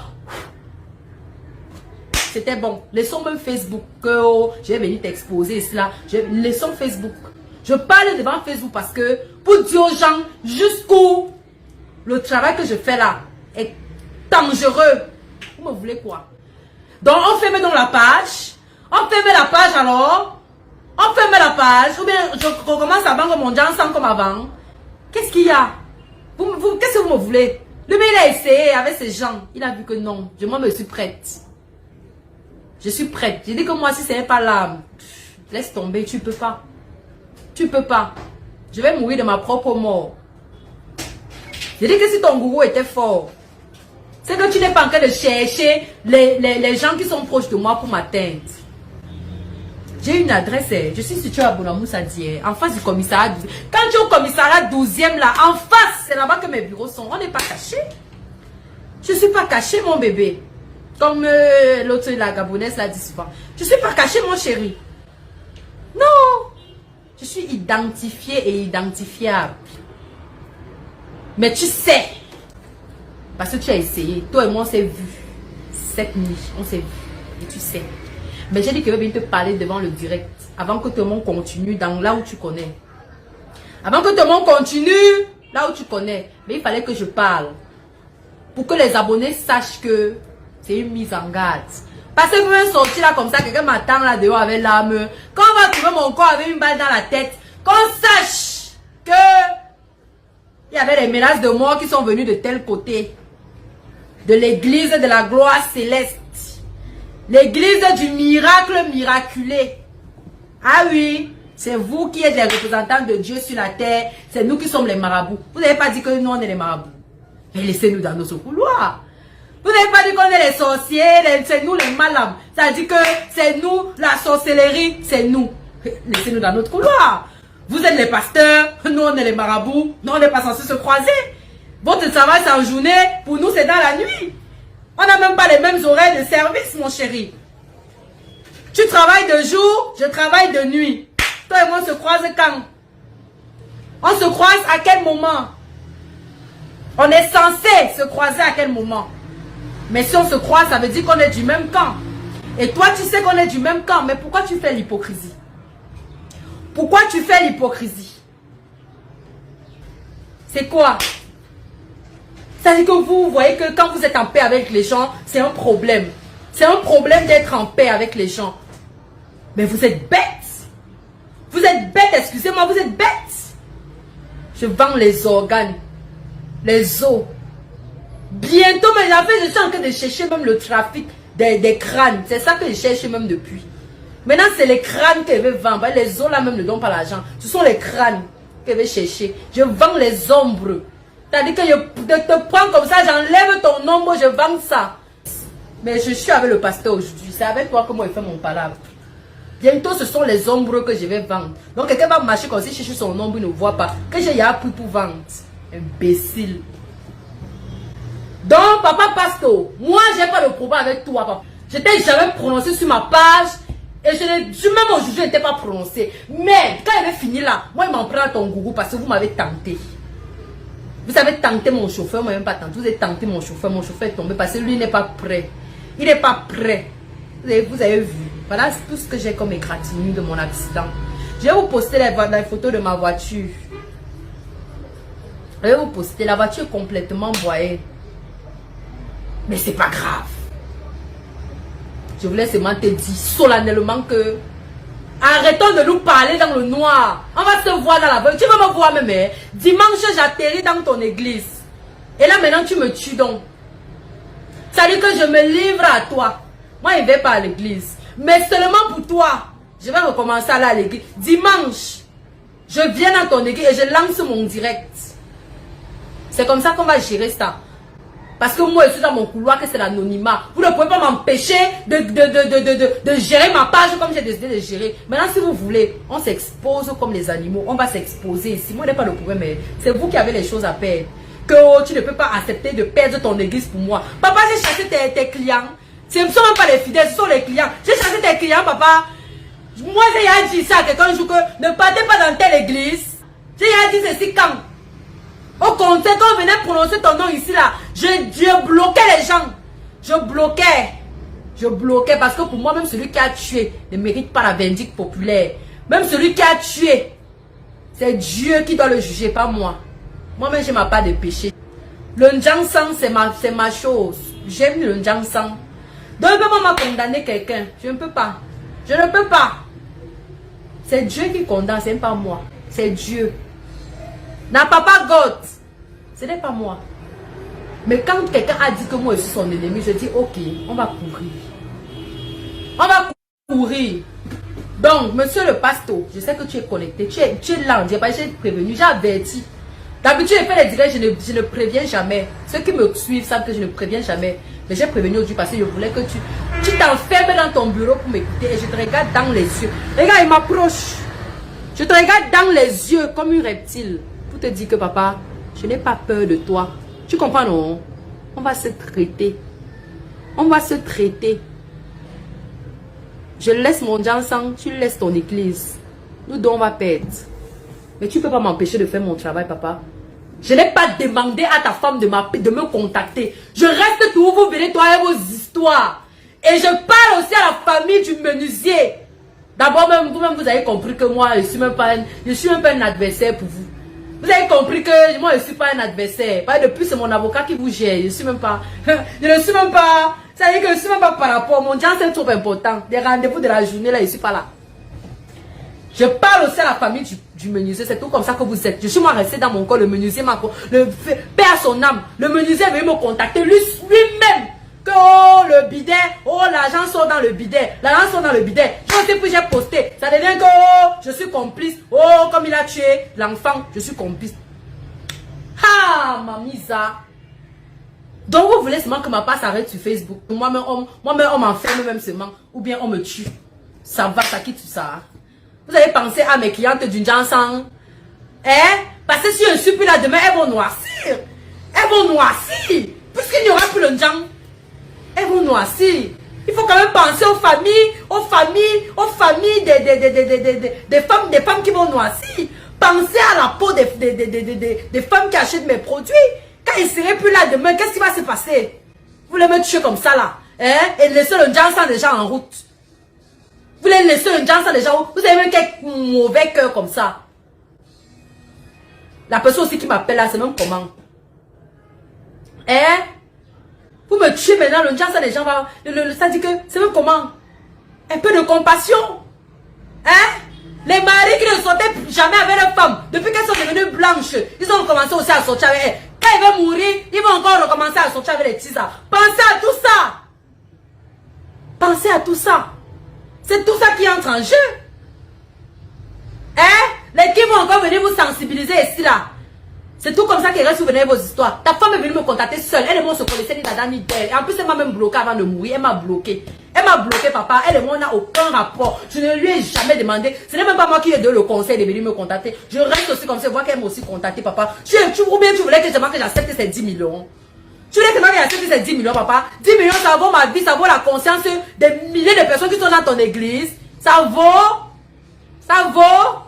C'était bon. Laissons même Facebook. Je vais venir t'exposer cela. Laissons Facebook. Je parle devant Facebook parce que pour dire aux gens jusqu'où le travail que je fais là est dangereux. Vous me voulez quoi? Donc on ferme donc la page. On ferme la page alors. On ferme la page. Ou bien je recommence à vendre mon jansan comme avant. Qu'est-ce qu'il y a? Qu'est-ce que vous me voulez? Le mec il a essayé avec ces gens. Il a vu que non. Moi je suis prête. Je suis prête. J'ai dit que moi si ce n'est pas là, laisse tomber. Tu peux pas. Tu peux pas. Je vais mourir de ma propre mort. J'ai dit que si ton gourou était fort, c'est que tu n'es pas en train de chercher les gens qui sont proches de moi pour m'atteindre. J'ai une adresse, je suis située à Bonamoussadier, en face du commissariat 12e. Quand tu es au commissariat 12e là, en face, c'est là-bas que mes bureaux sont. On n'est pas cachés. Je ne suis pas cachée mon bébé. Comme l'autre, la gabonaise l'a dit souvent. Je ne suis pas cachée mon chéri. Non. Je suis identifiée et identifiable. Mais tu sais. Parce que tu as essayé. Toi et moi, on s'est vu. Cette nuit, on s'est vu. Et tu sais. Mais j'ai dit que je vais venir te parler devant le direct. Avant que tout le monde continue dans là où tu connais. Avant que tout le monde continue, là où tu connais. Mais il fallait que je parle. Pour que les abonnés sachent que c'est une mise en garde. Parce que vous me sortir là comme ça, quelqu'un m'attend là dehors avec l'arme. Quand on va trouver mon corps avec une balle dans la tête, qu'on sache que il y avait des menaces de mort qui sont venues de tel côté. De l'église de la gloire céleste. L'église du miracle miraculé. Ah oui, c'est vous qui êtes les représentants de Dieu sur la terre. C'est nous qui sommes les marabouts. Vous n'avez pas dit que nous on est les marabouts. Mais laissez-nous dans nos couloirs. Vous n'avez pas dit qu'on est les sorciers, c'est nous les malams. Ça dit que c'est nous, la sorcellerie, c'est nous. Laissez-nous dans notre couloir. Vous êtes les pasteurs, nous on est les marabouts. Nous on n'est pas censés se croiser. Votre travail c'est en journée, pour nous c'est dans la nuit. On n'a même pas les mêmes horaires de service, mon chéri. Tu travailles de jour, je travaille de nuit. Toi et moi on se croise quand? On se croise à quel moment? On est censé se croiser à quel moment? Mais si on se croise, ça veut dire qu'on est du même camp. Et toi, tu sais qu'on est du même camp. Mais pourquoi tu fais l'hypocrisie? Pourquoi tu fais l'hypocrisie? C'est quoi? Ça veut dire que vous voyez que quand vous êtes en paix avec les gens, c'est un problème. C'est un problème d'être en paix avec les gens. Mais vous êtes bêtes. Vous êtes bêtes, excusez-moi, vous êtes bêtes. Je vends les organes, les os. Bientôt, mais en fait, je suis en train de chercher même le trafic des crânes. C'est ça que je cherche même depuis. Maintenant, c'est les crânes que je vais vendre. Les os là même ne donnent pas l'argent. Ce sont les crânes que je vais chercher. Je vends les ombres. C'est-à-dire que je te prends comme ça, j'enlève ton ombre, je vends ça. Mais je suis avec le pasteur aujourd'hui. C'est avec toi que moi je fais mon palabre. Bientôt, ce sont les ombres que je vais vendre. Donc, quelqu'un va marcher comme si chercher son ombre, il ne voit pas. Que j'ai appris pour vendre. Imbécile. Donc, papa Pasto, moi, j'ai pas de problème avec toi, papa. Je t'ai jamais prononcé sur ma page. Et je n'ai même aujourd'hui, je n'étais pas prononcé. Mais, quand il avait fini là, moi, il m'en prend à ton gourou parce que vous m'avez tenté. Vous avez tenté mon chauffeur, moi, même pas tenté. Vous avez tenté mon chauffeur est tombé parce que lui, il n'est pas prêt. Il n'est pas prêt. Vous avez vu. Voilà tout ce que j'ai comme égratignure de mon accident. Je vais vous poster les photos de ma voiture. Je vais vous poster. La voiture est complètement boyée. Mais c'est pas grave. Je voulais seulement te dire solennellement que arrêtons de nous parler dans le noir. On va se voir dans la voiture. Tu vas me voir même. Hein? Dimanche, j'atterris dans ton église. Et là maintenant, tu me tues donc. Ça dit que je me livre à toi. Moi, je ne vais pas à l'église. Mais seulement pour toi. Je vais recommencer à aller à l'église. Dimanche, je viens dans ton église et je lance mon direct. C'est comme ça qu'on va gérer ça. Parce que moi, je suis dans mon couloir, que c'est l'anonymat. Vous ne pouvez pas m'empêcher de gérer ma page comme j'ai décidé de gérer. Maintenant, si vous voulez, on s'expose comme les animaux. On va s'exposer ici. Moi, je n'ai pas de problème, mais c'est vous qui avez les choses à perdre. Que oh, tu ne peux pas accepter de perdre ton église pour moi. Papa, j'ai chassé tes clients. Ce ne sont même pas les fidèles, ce sont les clients. J'ai chassé tes clients, papa. Moi, j'ai dit ça à quelqu'un un jour que ne partez pas dans telle église. J'ai dit ceci quand? Au contraire, quand on venait prononcer ton nom ici, là, je bloquais les gens. Je bloquais parce que pour moi, même celui qui a tué ne mérite pas la vindicte populaire. Même celui qui a tué, c'est Dieu qui doit le juger, pas moi. Moi-même, je n'ai pas de péché. Le Njansang, c'est ma chose. J'aime le Njansang. Donc, je ne peux pas condamner quelqu'un. Je ne peux pas. Je ne peux pas. C'est Dieu qui condamne, ce n'est pas moi. C'est Dieu. N'a papa God. Ce n'est pas moi. Mais quand quelqu'un a dit que moi je suis son ennemi, je dis ok, on va courir. On va courir. Donc, monsieur le pasteur, je sais que tu es connecté. Tu es là, j'ai prévenu, j'ai averti. D'habitude, je fais les directs, je ne préviens jamais. Ceux qui me suivent savent que je ne préviens jamais. Mais j'ai prévenu aujourd'hui parce que je voulais que tu t'enfermes dans ton bureau pour m'écouter et je te regarde dans les yeux. Regarde, il m'approche. Je te regarde dans les yeux comme une reptile. Pour te dire que papa, je n'ai pas peur de toi. Tu comprends, non? On va se traiter. On va se traiter. Je laisse mon Jansang, tu laisses ton église. Nous deux, on va perdre. Mais tu ne peux pas m'empêcher de faire mon travail, papa. Je n'ai pas demandé à ta femme de me contacter. Je reste tout où vous venez, toi et vos histoires. Et je parle aussi à la famille du menuisier. D'abord, même vous avez compris que moi, je suis même pas un adversaire pour vous. Vous avez compris que moi je ne suis pas un adversaire. Pas depuis c'est mon avocat qui vous gère. Je ne suis même pas. Je ne suis même pas. Ça veut dire que je ne suis même pas par rapport. Mon diable c'est trop important. Des rendez-vous de la journée là, je ne suis pas là. Je parle aussi à la famille du menuisier. C'est tout comme ça que vous êtes. Je suis moi resté dans mon corps. Le menuisier m'a. Le père à son âme. Le menuisier veut me contacter lui-même. Que oh le bidet, oh l'argent sort dans le bidet, l'argent sort dans le bidet. Je sais plus j'ai posté, ça devient que oh je suis complice, oh comme il a tué l'enfant, je suis complice. Ah mamisa. Donc vous voulez seulement que ma part s'arrête sur Facebook. Moi-même on m'enferme même seulement, ou bien on me tue. Ça va, ça quitte tout ça. Vous avez pensé à mes clientes d'une Jansan, parce que si je ne suis plus là demain, elles vont noircir. Elles vont noircir, puisqu'il n'y aura plus le Jang. Elles vont noircir. Il faut quand même penser aux familles des femmes qui vont noircir. Pensez à la peau des femmes qui achètent mes produits. Quand ils ne seraient plus là demain, qu'est-ce qui va se passer? Vous les mettez comme ça là, et laisser le Jansan déjà en route. Vous les laissez un Jansan déjà en route. Vous avez même quelques mauvais cœur comme ça. La personne aussi qui m'appelle là, c'est même comment? Vous me tuez maintenant, le Jansan les gens va. Ça dit que c'est même comment? Un peu de compassion. Les maris qui ne sortaient jamais avec leurs femmes, depuis qu'elles sont devenues blanches, ils ont commencé aussi à sortir avec elles. Quand ils vont mourir, ils vont encore recommencer à sortir avec les tisas. Pensez à tout ça. Pensez à tout ça. C'est tout ça qui entre en jeu. Les qui vont encore venir vous sensibiliser ici là. C'est tout comme ça qu'il reste souvenir vos histoires. Ta femme est venue me contacter seule. Elle et moi on se connaissait ni Dada ni d'elle. Et en plus elle m'a même bloqué avant de mourir. Elle m'a bloqué. Elle m'a bloqué papa. Elle et moi on n'a aucun rapport. Je ne lui ai jamais demandé. Ce n'est même pas moi qui ai donné le conseil de venir me contacter. Je reste aussi comme ça. Vois qu'elle m'a aussi contacté papa. Ou bien tu voulais que j'accepte ces 10 millions. Tu voulais que j'accepte ces 10 millions papa. 10 millions ça vaut ma vie. Ça vaut la conscience des milliers de personnes qui sont dans ton église. Ça vaut. Ça vaut.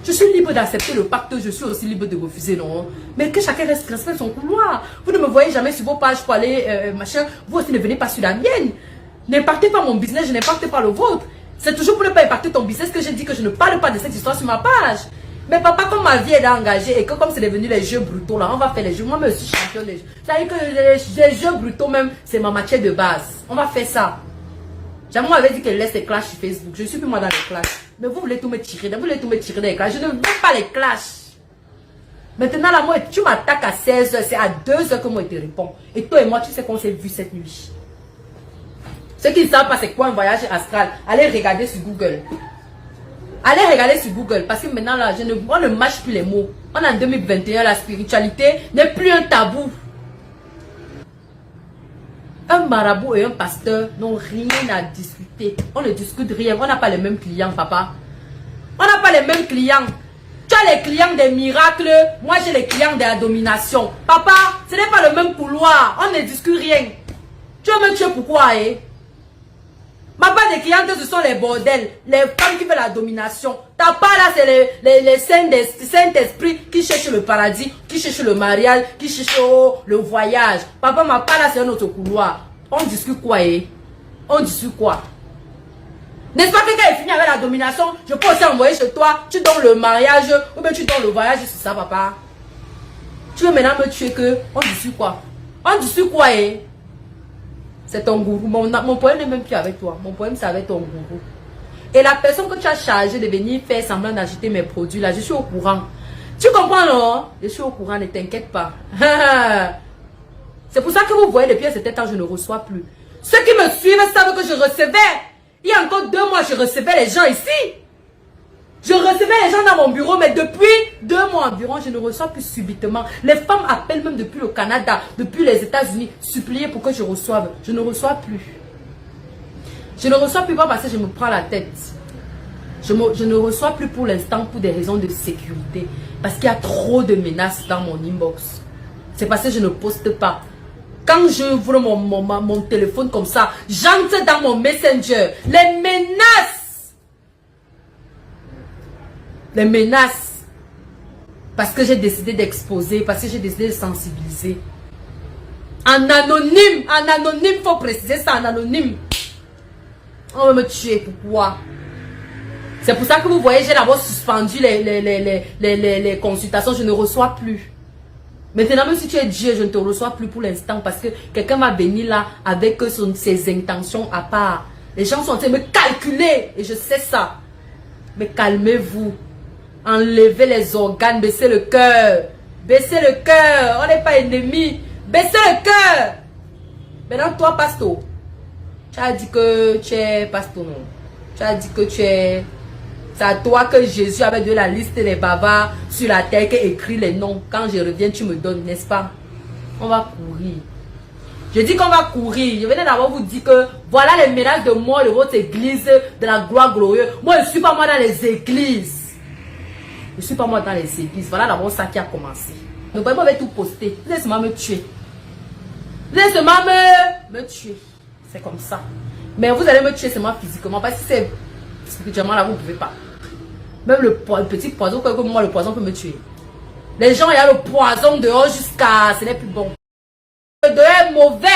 Je suis libre d'accepter le pacte, je suis aussi libre de refuser, non? Mais que chacun respecte son couloir. Vous ne me voyez jamais sur vos pages pour aller, machin. Vous aussi ne venez pas sur la mienne. N'impactez pas mon business, je n'impacte pas le vôtre. C'est toujours pour ne pas impacter ton business que je dis que je ne parle pas de cette histoire sur ma page. Mais papa, comme ma vie est engagée et que comme c'est devenu les jeux brutaux, là, on va faire les jeux. Moi, je suis champion des jeux. Ça veut dire que les jeux brutaux même, c'est ma matière de base. On va faire ça. Jamais m'avait dit qu'elle laisse les clashs sur Facebook. Je suis plus moi dans les clashs. Mais vous voulez tout me tirer. Vous voulez tout me tirer dans les clashs. Je ne veux pas les clashs. Maintenant, là, moi, tu m'attaques à 16h. C'est à 2h que moi, je te réponds. Et toi et moi, tu sais qu'on s'est vu cette nuit. Ceux qui ne savent pas c'est quoi un voyage astral, allez regarder sur Google. Allez regarder sur Google. Parce que maintenant, là, on ne mâche plus les mots. On est en 2021. La spiritualité n'est plus un tabou. Un marabout et un pasteur n'ont rien à discuter. On ne discute rien. On n'a pas les mêmes clients, papa. On n'a pas les mêmes clients. Tu as les clients des miracles. Moi, j'ai les clients de la domination. Papa, ce n'est pas le même couloir. On ne discute rien. Tu veux me tuer pourquoi, Ma part des clientes, ce sont les bordels. Les femmes qui veulent la domination. Ta part là, c'est les Saint-Esprit qui cherchent le paradis, qui cherchent le mariage, qui cherchent le voyage. Papa, ma part là, c'est un autre couloir. On discute quoi, On discute quoi? N'est-ce pas que quand il finit avec la domination, je peux aussi envoyer chez toi, tu donnes le mariage, ou bien tu donnes le voyage, c'est ça, papa? Tu veux maintenant me tuer que, on discute quoi? On discute quoi, C'est ton gourou. Mon poème n'est même plus avec toi. Mon poème, c'est avec ton gourou. Et la personne que tu as chargée de venir faire semblant d'acheter mes produits, là, je suis au courant. Tu comprends, non? Je suis au courant, ne t'inquiète pas. C'est pour ça que vous voyez, depuis un certain temps, je ne reçois plus. Ceux qui me suivent savent que je recevais. Il y a encore 2 mois, je recevais les gens ici. Je recevais les gens dans mon bureau, mais depuis 2 mois environ, je ne reçois plus subitement. Les femmes appellent même depuis le Canada, depuis les États-Unis, supplier pour que je reçoive. Je ne reçois plus. Je ne reçois plus pas parce que je me prends la tête. Je ne reçois plus pour l'instant pour des raisons de sécurité. Parce qu'il y a trop de menaces dans mon inbox. C'est parce que je ne poste pas. Quand j'ouvre mon téléphone comme ça, j'entre dans mon Messenger. Les menaces. Les menaces. Parce que j'ai décidé d'exposer, parce que j'ai décidé de sensibiliser. En anonyme, il faut préciser ça, en anonyme. On va me tuer, pourquoi? C'est pour ça que vous voyez, j'ai d'abord suspendu les consultations. Je ne reçois plus. Maintenant, même si tu es Dieu, je ne te reçois plus pour l'instant parce que quelqu'un va venir là avec ses intentions à part. Les gens sont en train de me calculer et je sais ça. Mais calmez-vous. Enlevez les organes, baissez le cœur. Baissez le cœur. On n'est pas ennemis. Baissez le cœur. Maintenant, toi, pasteur, tu as dit que tu es pasteur, non? Tu as dit que tu es... C'est à toi que Jésus avait donné la liste des bavards sur la terre qui écrit les noms. Quand je reviens, tu me donnes, n'est-ce pas? On va courir. Je dis qu'on va courir. Je venais d'abord vous dire que voilà les ménages de mort de votre église de la gloire glorieuse. Moi, je ne suis pas moi dans les églises. Je ne suis pas moi dans les églises. Voilà d'abord ça qui a commencé. Donc, vous pouvez tout poster. Vous allez seulement me tuer. Vous allez seulement me tuer. C'est comme ça. Mais vous allez me tuer seulement physiquement. Parce que c'est spirituellement là, vous ne pouvez pas. Même le petit poison, comme moi, le poison peut me tuer. Les gens, il y a le poison dehors jusqu'à... Ce n'est plus bon. Le dehors est mauvais.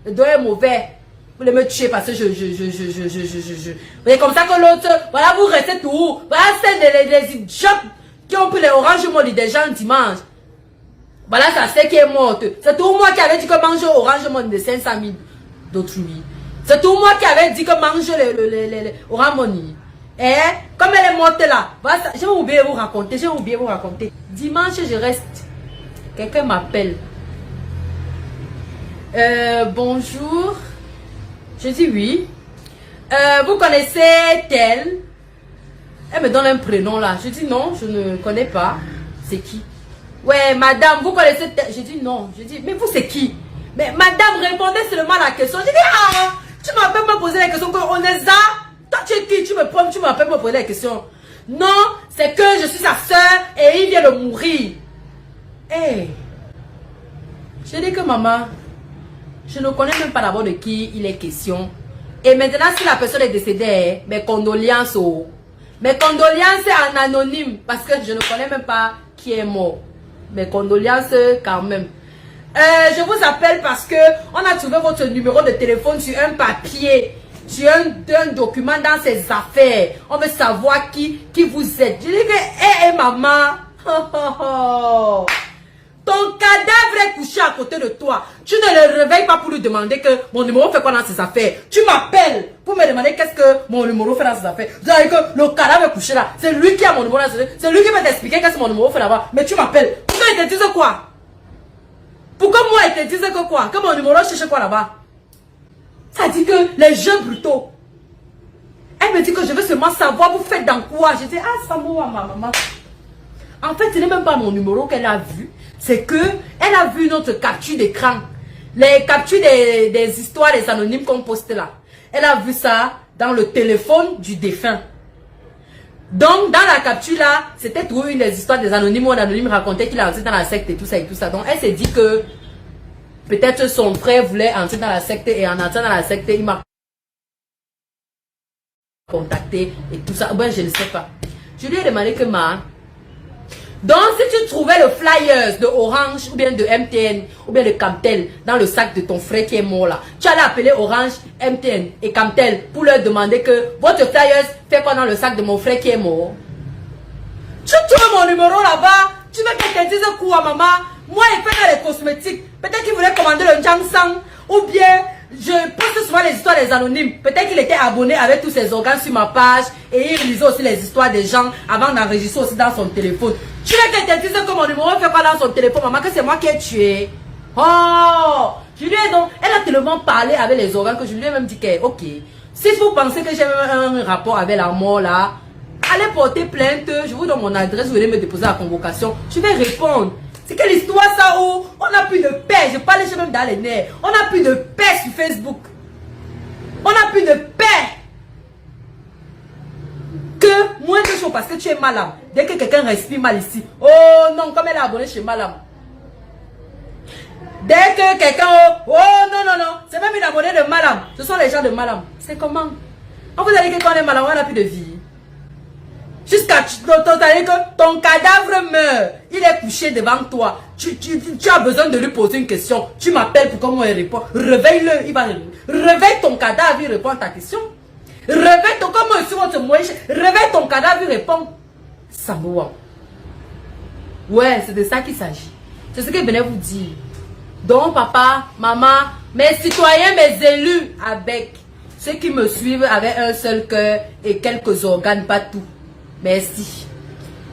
Le dehors est mauvais. Vous voulez me tuer parce que Vous voyez comme ça que l'autre... Voilà, vous restez tout. Voilà, c'est les idiots qui ont pris les oranges molles des gens dimanche. Voilà, ça c'est qui est morte. C'est tout moi qui avait dit que manger orange molles de 500 000 d'autrui. C'est tout moi qui avait dit que manger les orange molles. Et comme elle est morte là, voilà, j'ai oublié de vous raconter, Dimanche, je reste. Quelqu'un m'appelle. Bonjour. Je dis oui. Vous connaissez tel? Elle me donne un prénom là. Je dis non, je ne connais pas. C'est qui? Ouais, madame, vous connaissez tel? Je dis non. Je dis, mais vous c'est qui? Mais madame, répondez seulement à la question. Je dis, ah, tu m'as même pas posé la question qu'on est ça. Toi, tu es qui? Tu m'appelles pour me poser la question. Non, c'est que je suis sa soeur et il vient de mourir. Hey. Je dis que maman, je ne connais même pas d'abord de qui il est question. Et maintenant, si la personne est décédée, mes condoléances. Mes condoléances en anonyme. Parce que je ne connais même pas qui est mort. Mes condoléances quand même. Je vous appelle parce que on a trouvé votre numéro de téléphone sur un papier. Sur un document dans ses affaires. On veut savoir qui vous êtes. Je dis que, hé, maman. Ton cadavre est couché à côté de toi. Tu ne le réveilles pas pour lui demander que mon numéro fait quoi dans ses affaires. Tu m'appelles pour me demander qu'est-ce que mon numéro fait dans ses affaires. Vous savez que le cadavre est couché là. C'est lui qui a mon numéro dans ses affaires. C'est lui qui va t'expliquer qu'est-ce que mon numéro fait là-bas. Mais tu m'appelles. Pourquoi il te dit quoi? Pourquoi moi il te dit que quoi? Que mon numéro cherche quoi là-bas? Ça dit que les jeunes brutaux. Elle me dit que je veux seulement savoir vous faites dans quoi. Je dis, ah, ça moi, ma maman. En fait, ce n'est même pas mon numéro qu'elle a vu. C'est que elle a vu notre capture d'écran. Les captures des histoires des anonymes qu'on poste là. Elle a vu ça dans le téléphone du défunt. Donc, dans la capture là, c'était toujours une des histoires des anonymes où un anonyme racontait qu'il a entré dans la secte et tout ça et tout ça. Donc, elle s'est dit que peut-être son frère voulait entrer dans la secte et en entrant dans la secte, il m'a contacté et tout ça. Ben, je ne sais pas. Je lui ai demandé que donc, si tu trouvais le flyers de Orange ou bien de MTN ou bien de Camtel dans le sac de ton frère qui est mort là, tu allais appeler Orange, MTN et Camtel pour leur demander que votre flyers fait quoi dans le sac de mon frère qui est mort. Tu trouves mon numéro là-bas, tu veux qu'elle te dise quoi, maman? Moi, il fait dans les cosmétiques. Peut-être qu'il voulait commander le Jangsang ou bien je poste souvent les histoires des anonymes. Peut-être qu'il était abonné avec tous ses organes sur ma page et il lisait aussi les histoires des gens avant d'enregistrer aussi dans son téléphone. Tu veux qu'elle te dise que mon numéro fait pas dans son téléphone, maman, que c'est moi qui ai tué. Oh, je lui ai donc, elle a tellement parlé avec les organes que je lui ai même dit que, ok, si vous pensez que j'ai un rapport avec la mort là, allez porter plainte, je vous donne mon adresse, vous allez me déposer la convocation, je vais répondre. C'est quelle histoire ça où on n'a plus de paix, je parle même dans les nerfs, on n'a plus de paix sur Facebook. On n'a plus de paix. Que moins de choses parce que tu es malade. Dès que quelqu'un respire mal ici, oh non, comme elle est abonnée chez Malam. Dès que quelqu'un, oh non, c'est même une abonnée de Malam. Ce sont les gens de Malam. C'est comment? On vous a dit que quand on est malade, on n'a plus de vie. Jusqu'à que ton cadavre meurt. Il est couché devant toi. Tu as besoin de lui poser une question. Tu m'appelles pour comment il répond. Réveille-le. Il va réveille ton cadavre, il répond à ta question. Réveille ton, comme sur votre moyen, réveille ton cadavre, répond. Sambouan. Ouais, c'est de ça qu'il s'agit. C'est ce que je venais vous dire. Donc, papa, maman, mes citoyens, mes élus, avec ceux qui me suivent avec un seul cœur et quelques organes, pas tout. Merci.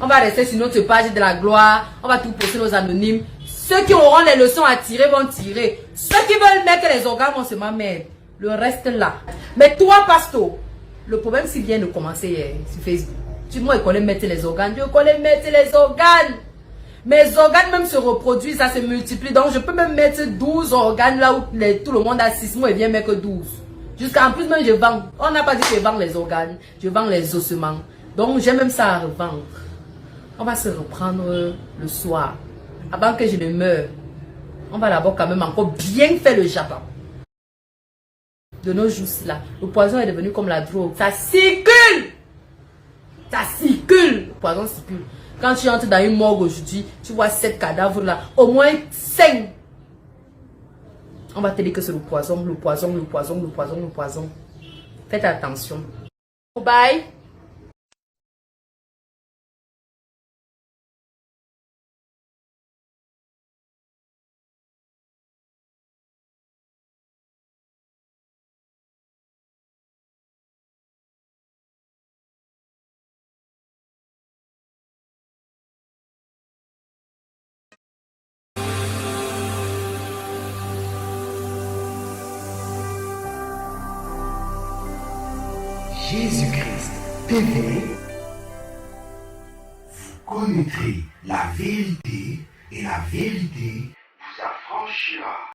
On va rester sur notre page de la gloire. On va tout poster nos anonymes. Ceux qui auront les leçons à tirer vont tirer. Ceux qui veulent mettre les organes vont se m'amener. Le reste là. Mais toi, Pasto, le problème s'il vient de commencer sur Facebook. Moi, je connais mettre les organes. Je connais mettre les organes. Mes organes même se reproduisent, ça se multiplie. Donc, je peux même mettre 12 organes là où tout le monde a 6 mois et vient mettre 12. Jusqu'à en plus, même je vends. On n'a pas dit que je vends les organes. Je vends les ossements. Donc, j'ai même ça à revendre. On va se reprendre le soir. Avant que je ne meure. On va d'abord quand même encore bien faire le Japon. De nos jours là, le poison est devenu comme la drogue. Ça circule. Ça circule. Le poison circule. Quand tu entres dans une morgue aujourd'hui, tu vois 7 cadavres là, au moins 5. On va te dire que c'est le poison, le poison, le poison, le poison, le poison. Faites attention. Bye. Jésus-Christ TV, vous connaîtrez la vérité et la vérité